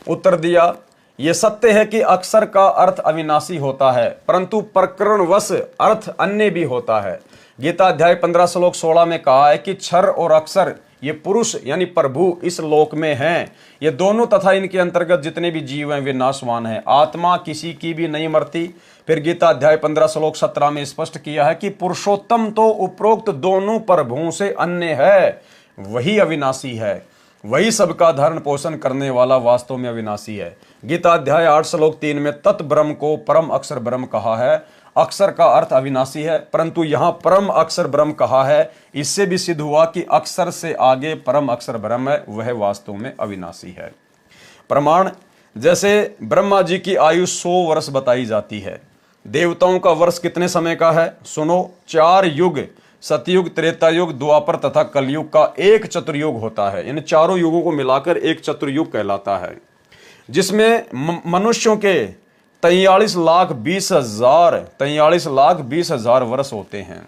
उत्तर दिया, यह सत्य है कि अक्षर का अर्थ अविनाशी होता है, परंतु प्रकरणवश अर्थ अन्य भी होता है। गीता अध्याय 15 श्लोक 16 में कहा है कि क्षर और अक्षर ये पुरुष यानी प्रभु इस लोक में हैं, ये दोनों तथा इनके अंतर्गत जितने भी जीव हैं वे नाशवान हैं, आत्मा किसी की भी नहीं मरती। फिर गीता अध्याय 15 श्लोक 17 में स्पष्ट किया है कि पुरुषोत्तम तो उपरोक्त दोनों प्रभुओं से अन्य है, वही अविनाशी है, वही सबका धारण पोषण करने वाला वास्तव में अविनाशी है। गीता अध्याय 8 श्लोक 3 में तत् ब्रह्म को परम अक्षर ब्रह्म कहा है। अक्षर का अर्थ अविनाशी है, परंतु यहां परम अक्षर ब्रह्म कहा है, इससे भी सिद्ध हुआ कि अक्षर से आगे परम अक्षर ब्रह्म है, वह वास्तव में अविनाशी है। प्रमाण, जैसे ब्रह्मा जी की आयु 100 वर्ष बताई जाती है, देवताओं का वर्ष कितने समय का है? सुनो, 4 युग, सतयुग, त्रेता युग, द्वापर तथा कलयुग का एक चतुर्युग होता है। इन चारों युगों को मिलाकर एक चतुर्युग कहलाता है, जिसमें मनुष्यों के 43,20,000 वर्ष होते हैं।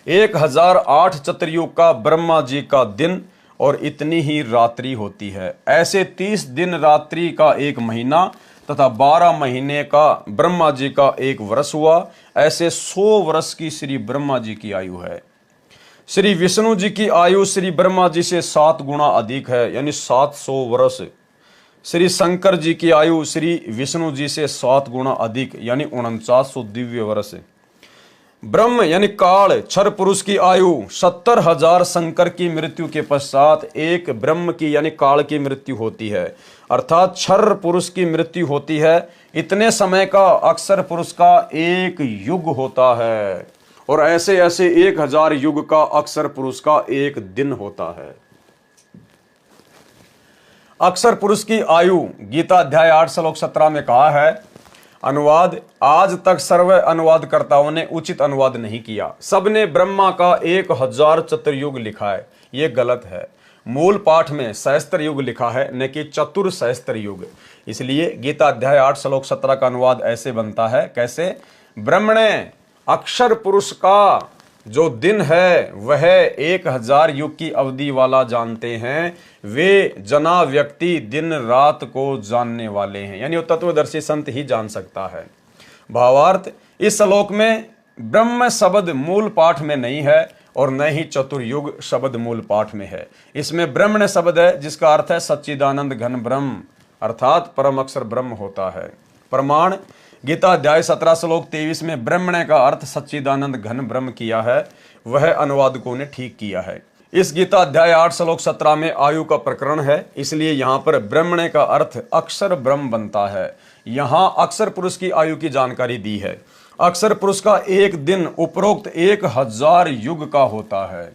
1008 चतुर्युग का ब्रह्मा जी का दिन और इतनी ही रात्रि होती है। ऐसे 30 दिन रात्रि का एक महीना तथा 12 महीने का ब्रह्मा जी का एक वर्ष हुआ। ऐसे 100 वर्ष की श्री ब्रह्मा जी की आयु है। श्री विष्णु जी की आयु श्री ब्रह्मा जी से 7 गुना अधिक है, यानी 700 वर्ष। श्री शंकर जी की आयु श्री विष्णु जी से 7 गुना अधिक, यानी 4900 दिव्य वर्ष। ब्रह्म यानी काल क्षर पुरुष की आयु 70,000 शंकर की मृत्यु के पश्चात एक ब्रह्म की यानी काल की मृत्यु होती है, अर्थात क्षर पुरुष की मृत्यु होती है। इतने समय का अक्षर पुरुष का एक युग होता है, और ऐसे ऐसे 1000 युग का अक्षर पुरुष का एक दिन होता है। अक्षर पुरुष की आयु गीता अध्याय 8 श्लोक 17 में कहा है। अनुवाद, आज तक सर्व अनुवादकर्ताओं ने उचित अनुवाद नहीं किया, सबने ब्रह्मा का 1000 चतुर्युग लिखा है। यह गलत है। मूल पाठ में सहस्त्र युग लिखा है, न कि चतुर सहस्त्र युग। इसलिए गीता अध्याय 8 श्लोक 17 का अनुवाद ऐसे बनता है, कैसे? ब्रह्मणे अक्षर पुरुष का जो दिन है वह 1000 युग की अवधि वाला जानते हैं, वे जना व्यक्ति दिन रात को जानने वाले हैं, यानी वो तत्वदर्शी संत ही जान सकता है। भावार्थ, इस श्लोक में ब्रह्म शब्द मूल पाठ में नहीं है और न ही चतुर्युग शब्द मूल पाठ में है। इसमें ब्रह्मण शब्द है, जिसका अर्थ है सच्चिदानंद घन ब्रह्म, अर्थात परम अक्षर ब्रह्म होता है। प्रमाण, गीता अध्याय 17 श्लोक 23 में ब्रह्मण्य का अर्थ सच्चिदानंद घन ब्रह्म किया है, वह अनुवादकों ने ठीक किया है। इस गीता अध्याय 8 श्लोक 17 में आयु का प्रकरण है, इसलिए यहां पर ब्रह्मण्य का अर्थ अक्षर ब्रह्म बनता है। यहां अक्षर पुरुष की आयु की जानकारी दी है। अक्षर पुरुष का एक दिन उपरोक्त 1000 युग का होता है,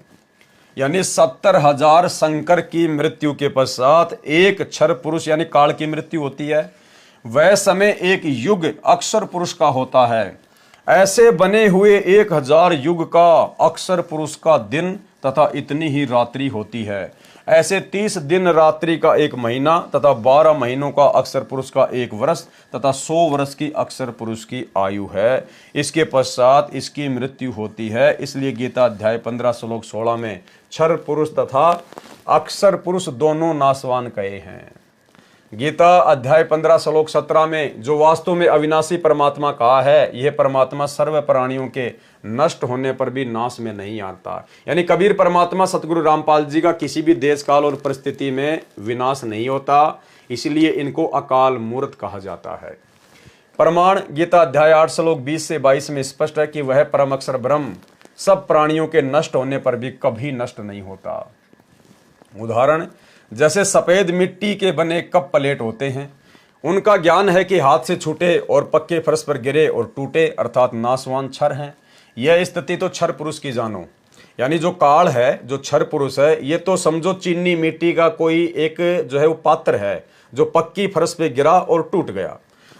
यानी 70,000 शंकर की मृत्यु के पश्चात एक क्षर पुरुष यानी काल की मृत्यु होती है। वह समय एक युग अक्षर पुरुष का होता है। ऐसे बने हुए 1000 युग का अक्षर पुरुष का दिन तथा इतनी ही रात्रि होती है। ऐसे 30 दिन रात्रि का एक महीना तथा 12 महीनों का अक्षर पुरुष का एक वर्ष तथा 100 वर्ष की अक्षर पुरुष की आयु है। इसके पश्चात इसकी मृत्यु होती है। इसलिए गीता अध्याय 15 श्लोक 16 में क्षर पुरुष तथा अक्षर पुरुष दोनों नाशवान कहे हैं। गीता अध्याय 15 श्लोक 17 में जो वास्तव में अविनाशी परमात्मा कहा है, यह परमात्मा सर्व प्राणियों के नष्ट होने पर भी नाश में नहीं आता। यानी कबीर परमात्मा सतगुरु रामपाल जी का किसी भी देश काल और परिस्थिति में विनाश नहीं होता, इसलिए इनको अकाल मूर्त कहा जाता है। प्रमाण, गीता अध्याय 8 श्लोक 20 से 22 में स्पष्ट है कि वह परम अक्षर ब्रह्म सब प्राणियों के नष्ट होने पर भी कभी नष्ट नहीं होता। उदाहरण, जैसे सफेद मिट्टी के बने कप प्लेट होते हैं, उनका ज्ञान है कि हाथ से छूटे और पक्के फर्श पर गिरे और टूटे, अर्थात नाशवान क्षर हैं। यह स्थिति तो क्षर पुरुष की जानो। यानी जो काल है, जो क्षर पुरुष है, ये तो समझो चीनी मिट्टी का कोई एक जो है वो पात्र है जो पक्की फर्श पे गिरा और टूट गया।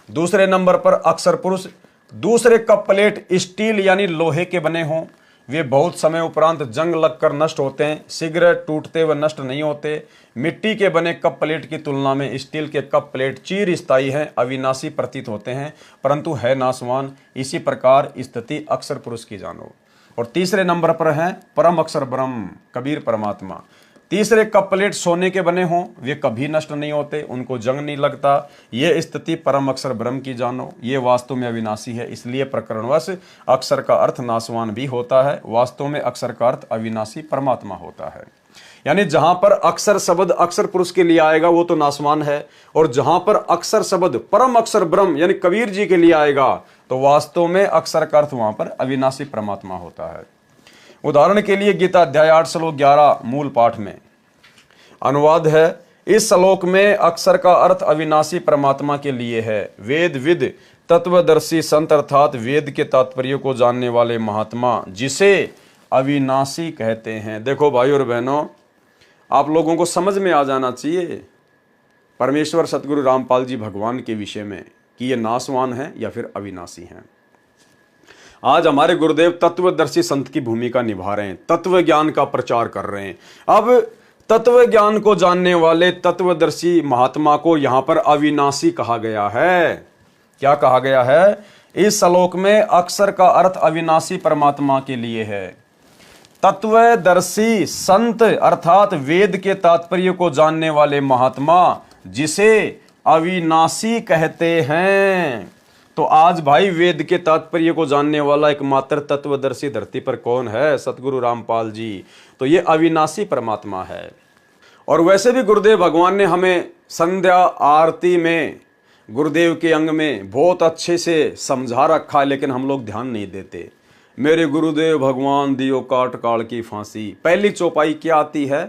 दूसरे नंबर पर अक्षर पुरुष, दूसरे कप प्लेट स्टील यानी लोहे के बने हों, वे बहुत समय उपरांत जंग लगकर नष्ट होते हैं, शीघ्र टूटते व नष्ट नहीं होते। मिट्टी के बने कप प्लेट की तुलना में स्टील के कप प्लेट चिरस्थायी हैं, अविनाशी प्रतीत होते हैं, परंतु है नाशवान। इसी प्रकार स्थिति अक्षर पुरुष की जानो। और तीसरे नंबर पर है परम अक्षर ब्रह्म, कबीर परमात्मा। तीसरे कप प्लेट सोने के बने हों, वे कभी नष्ट नहीं होते, उनको जंग नहीं लगता। ये स्थिति परम अक्षर ब्रह्म की जानो। ये वास्तव में अविनाशी है, इसलिए प्रकरणवश अक्षर का अर्थ नाशवान भी होता है, वास्तव में अक्षर का अर्थ अविनाशी परमात्मा होता है। यानी जहां पर अक्षर शब्द अक्षर पुरुष के लिए आएगा वो तो नाशवान है, और जहां पर अक्षर शब्द परम अक्षर ब्रह्म यानी कबीर जी के लिए आएगा तो वास्तव में अक्षर का अर्थ वहां पर अविनाशी परमात्मा होता है। उदाहरण के लिए गीता अध्याय 8 श्लोक 11 मूल पाठ में अनुवाद है। इस श्लोक में अक्षर का अर्थ अविनाशी परमात्मा के लिए है। वेद विद तत्वदर्शी संत अर्थात वेद के तात्पर्य को जानने वाले महात्मा जिसे अविनाशी कहते हैं। देखो भाई और बहनों, आप लोगों को समझ में आ जाना चाहिए परमेश्वर सतगुरु रामपाल जी भगवान के विषय में कि ये नाशवान है या फिर अविनाशी हैं। आज हमारे गुरुदेव तत्वदर्शी संत की भूमिका निभा रहे हैं, तत्व ज्ञान का प्रचार कर रहे हैं। अब तत्व ज्ञान को जानने वाले तत्वदर्शी महात्मा को यहां पर अविनाशी कहा गया है। क्या कहा गया है? इस श्लोक में अक्षर का अर्थ अविनाशी परमात्मा के लिए है। तत्वदर्शी संत अर्थात वेद के तात्पर्य को जानने वाले महात्मा जिसे अविनाशी कहते हैं। तो आज भाई वेद के तात्पर्य को जानने वाला एकमात्र तत्वदर्शी धरती पर कौन है? सतगुरु रामपाल जी। तो ये अविनाशी परमात्मा है। और वैसे भी गुरुदेव भगवान ने हमें संध्या आरती में गुरुदेव के अंग में बहुत अच्छे से समझा रखा, लेकिन हम लोग ध्यान नहीं देते। मेरे गुरुदेव भगवान दियो काट काल की फांसी। पहली चौपाई क्या आती है?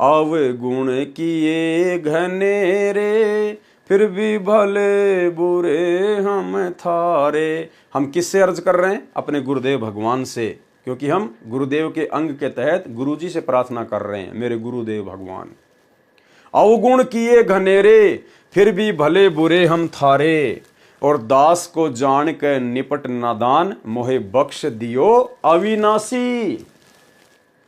अवगुण किए घनेरे फिर भी भले बुरे हम थारे। हम किससे अर्ज कर रहे हैं? अपने गुरुदेव भगवान से, क्योंकि हम गुरुदेव के अंग के तहत गुरुजी से प्रार्थना कर रहे हैं, मेरे गुरुदेव भगवान। अवगुण किए घनेरे फिर भी भले बुरे हम थारे, और दास को जान के निपट नादान मोहे बख्श दियो अविनाशी।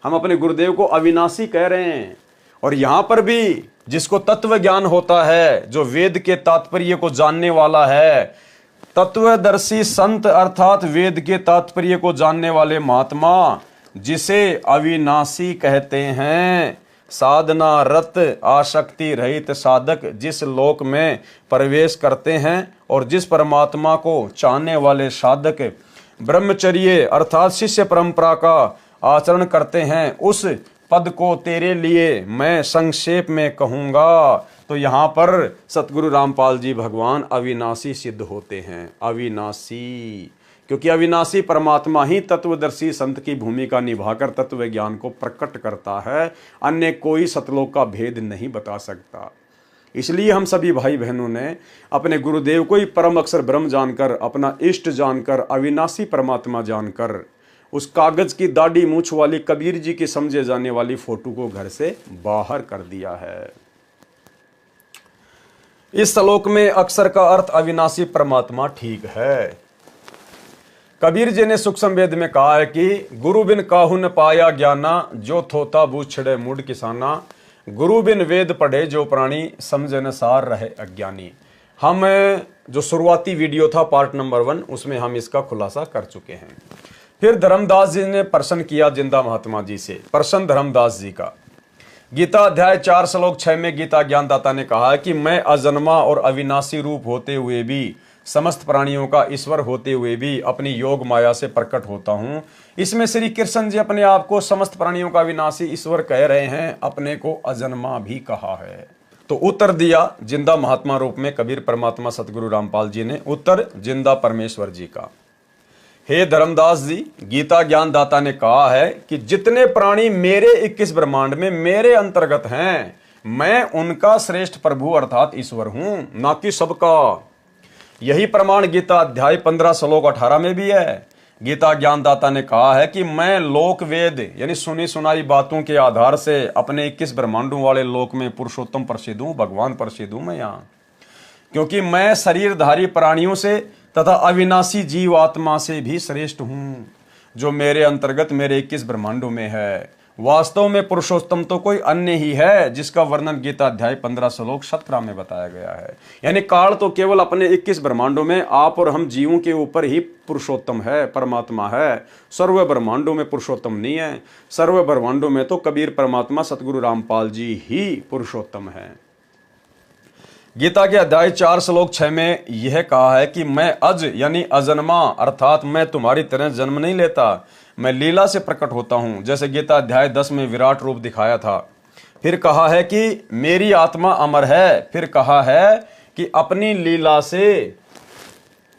हम अपने गुरुदेव को अविनाशी कह रहे हैं। और यहां पर भी जिसको तत्व ज्ञान होता है, जो वेद के तात्पर्य को जानने वाला है, तत्वदर्शी संत अर्थात वेद के तात्पर्य को जानने वाले महात्मा जिसे अविनाशी कहते हैं। साधना रत आसक्ति रहित साधक जिस लोक में प्रवेश करते हैं और जिस परमात्मा को चाहने वाले साधक ब्रह्मचर्य अर्थात शिष्य परंपरा का आचरण करते हैं, उस पद को तेरे लिए मैं संक्षेप में कहूंगा। तो यहाँ पर सतगुरु रामपाल जी भगवान अविनाशी सिद्ध होते हैं। अविनाशी, क्योंकि अविनाशी परमात्मा ही तत्वदर्शी संत की भूमिका निभाकर तत्व ज्ञान को प्रकट करता है। अन्य कोई सतलोक का भेद नहीं बता सकता। इसलिए हम सभी भाई बहनों ने अपने गुरुदेव को ही परम अक्षर ब्रह्म जानकर, अपना इष्ट जानकर, अविनाशी परमात्मा जानकर उस कागज की दाढ़ी मूछ वाली कबीर जी की समझे जाने वाली फोटो को घर से बाहर कर दिया है। इस श्लोक में अक्षर का अर्थ अविनाशी परमात्मा ठीक है। कबीर जी ने सूक्ष्म वेद में कहा है कि गुरु बिन काहू न पाया ज्ञाना, जो थोता बूझ छिड़े मूड किसाना। गुरु बिन वेद पढ़े जो प्राणी, समझे न सार रहे अज्ञानी। हम जो शुरुआती वीडियो था पार्ट नंबर 1, उसमें हम इसका खुलासा कर चुके हैं। फिर धर्मदास जी ने प्रश्न किया जिंदा महात्मा जी से, प्रश्न धर्मदास जी का। गीता अध्याय 4 श्लोक 6 में गीता ज्ञानदाता ने कहा कि मैं अजन्मा और अविनाशी रूप होते हुए भी, समस्त प्राणियों का ईश्वर होते हुए भी अपनी योग माया से प्रकट होता हूं। इसमें श्री कृष्ण जी अपने आप को समस्त प्राणियों का अविनाशी ईश्वर कह रहे हैं, अपने को अजन्मा भी कहा है। तो उत्तर दिया जिंदा महात्मा रूप में कबीर परमात्मा सतगुरु रामपाल जी ने, उत्तर जिंदा परमेश्वर जी का। हे धर्मदास जी, गीता ज्ञानदाता ने कहा है कि जितने प्राणी मेरे 21 ब्रह्मांड में मेरे अंतर्गत हैं, मैं उनका श्रेष्ठ प्रभु अर्थात ईश्वर हूं, ना कि सबका। यही प्रमाण गीता अध्याय 15 श्लोक 18 में भी है। गीता ज्ञानदाता ने कहा है कि मैं लोक वेद यानी सुनी सुनाई बातों के आधार से अपने 21 ब्रह्मांडों वाले लोक में पुरुषोत्तम प्रसिद्ध हूं, भगवान प्रसिद्ध हूं मैं यहाँ, क्योंकि मैं शरीरधारी प्राणियों से तथा अविनाशी जीव आत्मा से भी श्रेष्ठ हूं, जो मेरे अंतर्गत मेरे 21 ब्रह्मांडों में है। वास्तव में पुरुषोत्तम तो कोई अन्य ही है, जिसका वर्णन गीता अध्याय 15 श्लोक 17 में बताया गया है। यानी काल तो केवल अपने 21 ब्रह्मांडों में आप और हम जीवों के ऊपर ही पुरुषोत्तम है, परमात्मा है। सर्व ब्रह्मांडों में पुरुषोत्तम नहीं है। सर्व ब्रह्मांडों में तो कबीर परमात्मा सतगुरु रामपाल जी ही पुरुषोत्तम है। गीता के अध्याय 4 श्लोक 6 में यह कहा है कि मैं अज यानी अजन्मा, अर्थात मैं तुम्हारी तरह जन्म नहीं लेता, मैं लीला से प्रकट होता हूं, जैसे गीता अध्याय 10 में विराट रूप दिखाया था। फिर कहा है कि मेरी आत्मा अमर है, फिर कहा है कि अपनी लीला से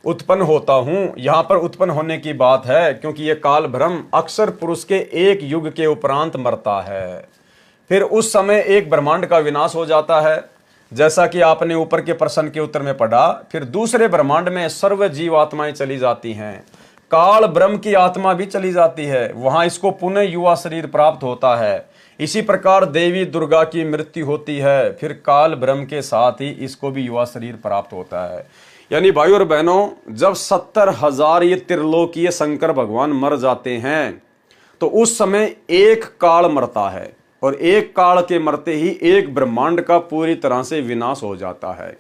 उत्पन्न होता हूं। यहां पर उत्पन्न होने की बात है, क्योंकि यह काल भ्रम अक्सर पुरुष के एक युग के उपरांत मरता है। फिर उस समय एक ब्रह्मांड का विनाश हो जाता है, जैसा कि आपने ऊपर के प्रश्न के उत्तर में पढ़ा। फिर दूसरे ब्रह्मांड में सर्व जीव आत्माएं चली जाती हैं, काल ब्रह्म की आत्मा भी चली जाती है, वहां इसको पुनः युवा शरीर प्राप्त होता है। इसी प्रकार देवी दुर्गा की मृत्यु होती है, फिर काल ब्रह्म के साथ ही इसको भी युवा शरीर प्राप्त होता है। यानी भाइयों और बहनों, जब 70,000 ये त्रिलोकीय शंकर भगवान मर जाते हैं, तो उस समय एक काल मरता है, और एक काल के मरते ही एक ब्रह्मांड का पूरी तरह से विनाश हो जाता है।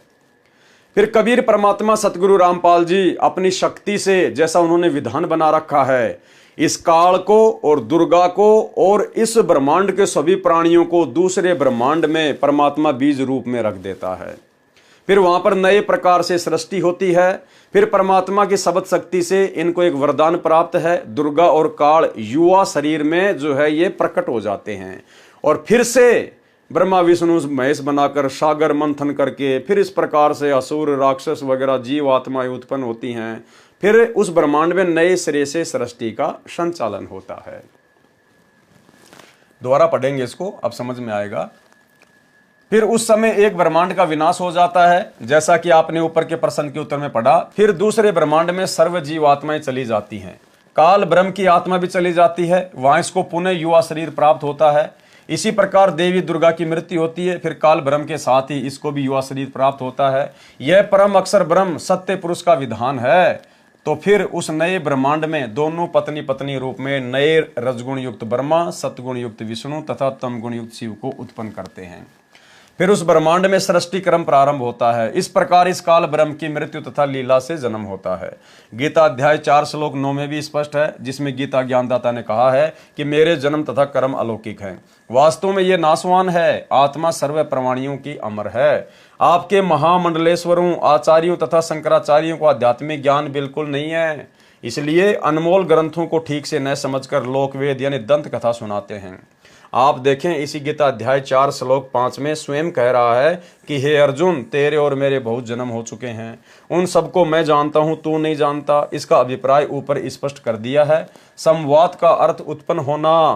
फिर कबीर परमात्मा सतगुरु रामपाल जी अपनी शक्ति से, जैसा उन्होंने विधान बना रखा है, इस काल को और दुर्गा को और इस ब्रह्मांड के सभी प्राणियों को दूसरे ब्रह्मांड में परमात्मा बीज रूप में रख देता है। फिर वहां पर नए प्रकार से सृष्टि होती है। फिर परमात्मा की शब्द शक्ति से इनको एक वरदान प्राप्त है, दुर्गा और काल युवा शरीर में जो है ये प्रकट हो जाते हैं, और फिर से ब्रह्मा विष्णु महेश बनाकर सागर मंथन करके फिर इस प्रकार से असुर राक्षस वगैरह जीव आत्माएं उत्पन्न होती हैं। फिर उस ब्रह्मांड में नए सिरे से सृष्टि का संचालन होता है। दोबारा पढ़ेंगे इसको, अब समझ में आएगा। फिर उस समय एक ब्रह्मांड का विनाश हो जाता है, जैसा कि आपने ऊपर के प्रश्न के उत्तर में पढ़ा। फिर दूसरे ब्रह्मांड में सर्व जीव आत्माएं चली जाती हैं, काल ब्रह्म की आत्मा भी चली जाती है, वहां इसको पुनः युवा शरीर प्राप्त होता है। इसी प्रकार देवी दुर्गा की मृत्यु होती है, फिर काल ब्रह्म के साथ ही इसको भी युवा शरीर प्राप्त होता है। यह परम अक्षर ब्रह्म सत्य पुरुष का विधान है। तो फिर उस नए ब्रह्मांड में दोनों पत्नी पत्नी रूप में नए रजगुण युक्त ब्रह्मा, सतगुण युक्त विष्णु तथा तम गुण युक्त शिव को उत्पन्न करते हैं। फिर उस ब्रह्मांड में सृष्टि क्रम प्रारंभ होता है। इस प्रकार इस काल ब्रह्म की मृत्यु तथा लीला से जन्म होता है। गीता अध्याय 4 श्लोक 9 में भी स्पष्ट है, जिसमें गीता ज्ञानदाता ने कहा है कि मेरे जन्म तथा कर्म अलौकिक हैं। वास्तव में ये नाशवान है, आत्मा सर्व प्राणियों की अमर है। आपके महामंडलेश्वरों, आचार्यों तथा शंकराचार्यों को आध्यात्मिक ज्ञान बिल्कुल नहीं है, इसलिए अनमोल ग्रंथों को ठीक से न समझकर लोकवेद यानी दंत कथा सुनाते हैं। आप देखें, इसी गीता अध्याय 4 श्लोक 5 में स्वयं कह रहा है कि हे अर्जुन, तेरे और मेरे बहुत जन्म हो चुके हैं, उन सबको मैं जानता हूं, तू नहीं जानता। इसका अभिप्राय ऊपर स्पष्ट कर दिया है। संवाद का अर्थ उत्पन्न होना।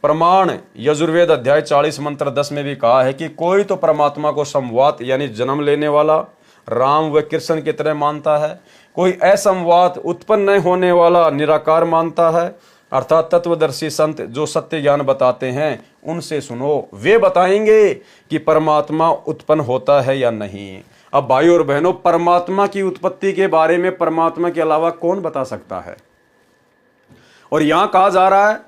प्रमाण यजुर्वेद अध्याय 40 मंत्र 10 में भी कहा है कि कोई तो परमात्मा को संवाद यानी जन्म लेने वाला राम व कृष्ण की तरह मानता है, कोई असंवाद उत्पन्न न होने वाला निराकार मानता है। अर्थात तत्वदर्शी संत जो सत्य ज्ञान बताते हैं उनसे सुनो, वे बताएंगे कि परमात्मा उत्पन्न होता है या नहीं। अब भाइयों और बहनों, परमात्मा की उत्पत्ति के बारे में परमात्मा के अलावा कौन बता सकता है? और यहां कहा जा रहा है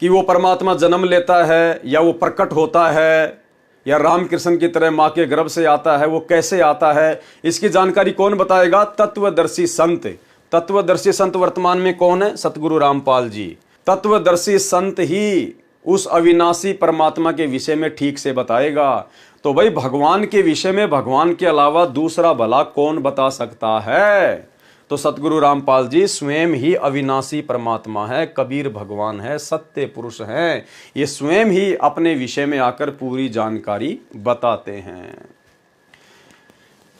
कि वो परमात्मा जन्म लेता है या वो प्रकट होता है या रामकृष्ण की तरह मां के गर्भ से आता है, वो कैसे आता है, इसकी जानकारी कौन बताएगा? तत्वदर्शी संत। तत्वदर्शी संत वर्तमान में कौन है? सतगुरु रामपाल जी। तत्वदर्शी संत ही उस अविनाशी परमात्मा के विषय में ठीक से बताएगा। तो भाई, भगवान के विषय में भगवान के अलावा दूसरा भला कौन बता सकता है? तो सतगुरु रामपाल जी स्वयं ही अविनाशी परमात्मा है, कबीर भगवान है, सत्य पुरुष हैं। ये स्वयं ही अपने विषय में आकर पूरी जानकारी बताते हैं।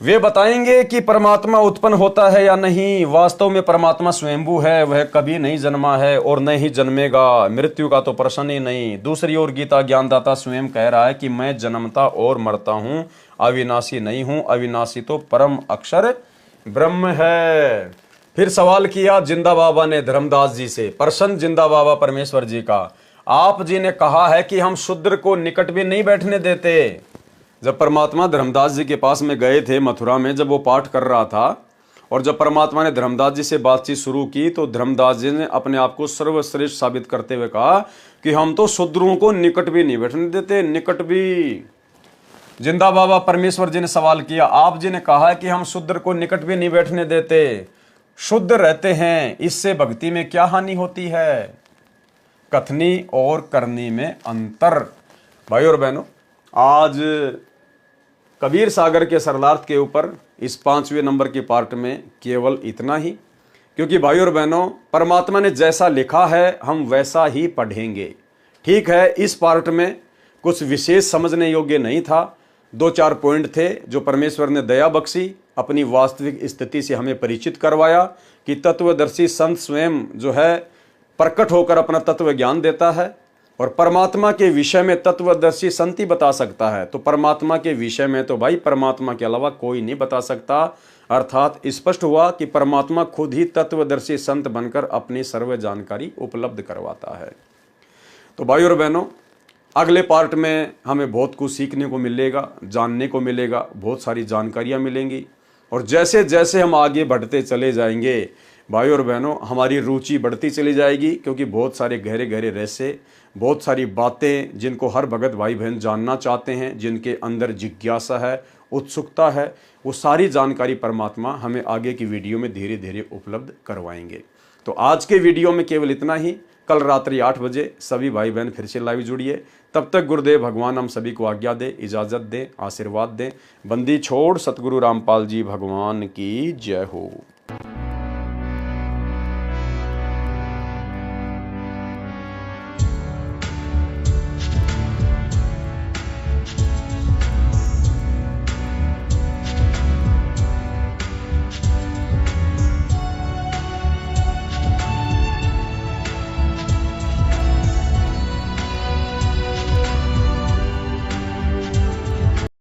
वे बताएंगे कि परमात्मा उत्पन्न होता है या नहीं। वास्तव में परमात्मा स्वयंभू है, वह कभी नहीं जन्मा है और न ही जन्मेगा। मृत्यु का तो प्रश्न ही नहीं। दूसरी ओर गीता ज्ञानदाता स्वयं कह रहा है कि मैं जन्मता और मरता हूं, अविनाशी नहीं हूं। अविनाशी तो परम अक्षर ब्रह्म है। फिर सवाल किया जिंदा बाबा ने धर्मदास जी से, प्रसन्न जिंदा बाबा परमेश्वर जी का, आप जी ने कहा है कि हम शूद्र को निकट भी नहीं बैठने देते। जब परमात्मा धर्मदास जी के पास में गए थे मथुरा में, जब वो पाठ कर रहा था, और जब परमात्मा ने धर्मदास जी से बातचीत शुरू की, तो धर्मदास जी ने अपने आप को सर्वश्रेष्ठ साबित करते हुए कहा कि हम तो शूद्रों को निकट भी नहीं बैठने देते, निकट भी। जिंदा बाबा परमेश्वर जी ने सवाल किया, आप जी ने कहा है कि हम शूद्र को निकट भी नहीं बैठने देते, शुद्ध रहते हैं, इससे भक्ति में क्या हानि होती है? कथनी और करनी में अंतर। भाई और बहनों, आज कबीर सागर के सरलार्थ के ऊपर इस 5वें नंबर की पार्ट में केवल इतना ही, क्योंकि भाई और बहनों, परमात्मा ने जैसा लिखा है हम वैसा ही पढ़ेंगे। ठीक है, इस पार्ट में कुछ विशेष समझने योग्य नहीं था, 2-4 पॉइंट थे जो परमेश्वर ने दया बख्शी, अपनी वास्तविक स्थिति से हमें परिचित करवाया कि तत्वदर्शी संत स्वयं जो है प्रकट होकर अपना तत्व ज्ञान देता है, और परमात्मा के विषय में तत्वदर्शी संत ही बता सकता है। तो परमात्मा के विषय में तो भाई परमात्मा के अलावा कोई नहीं बता सकता। अर्थात स्पष्ट हुआ कि परमात्मा खुद ही तत्वदर्शी संत बनकर अपनी सर्व जानकारी उपलब्ध करवाता है। तो भाई और बहनों, अगले पार्ट में हमें बहुत कुछ सीखने को मिलेगा, जानने को मिलेगा, बहुत सारी जानकारियाँ मिलेंगी, और जैसे जैसे हम आगे बढ़ते चले जाएंगे भाई और बहनों, हमारी रुचि बढ़ती चली जाएगी, क्योंकि बहुत सारे गहरे गहरे रहस्य, बहुत सारी बातें जिनको हर भगत भाई बहन जानना चाहते हैं, जिनके अंदर जिज्ञासा है, उत्सुकता है, वो सारी जानकारी परमात्मा हमें आगे की वीडियो में धीरे धीरे उपलब्ध करवाएंगे। तो आज के वीडियो में केवल इतना ही। कल रात्रि 8 बजे सभी भाई बहन फिर से लाइव जुड़िए। तब तक गुरुदेव भगवान हम सभी को आज्ञा दे, इजाज़त दे, आशीर्वाद दें। बंदी छोड़ सतगुरु रामपाल जी भगवान की जय हो।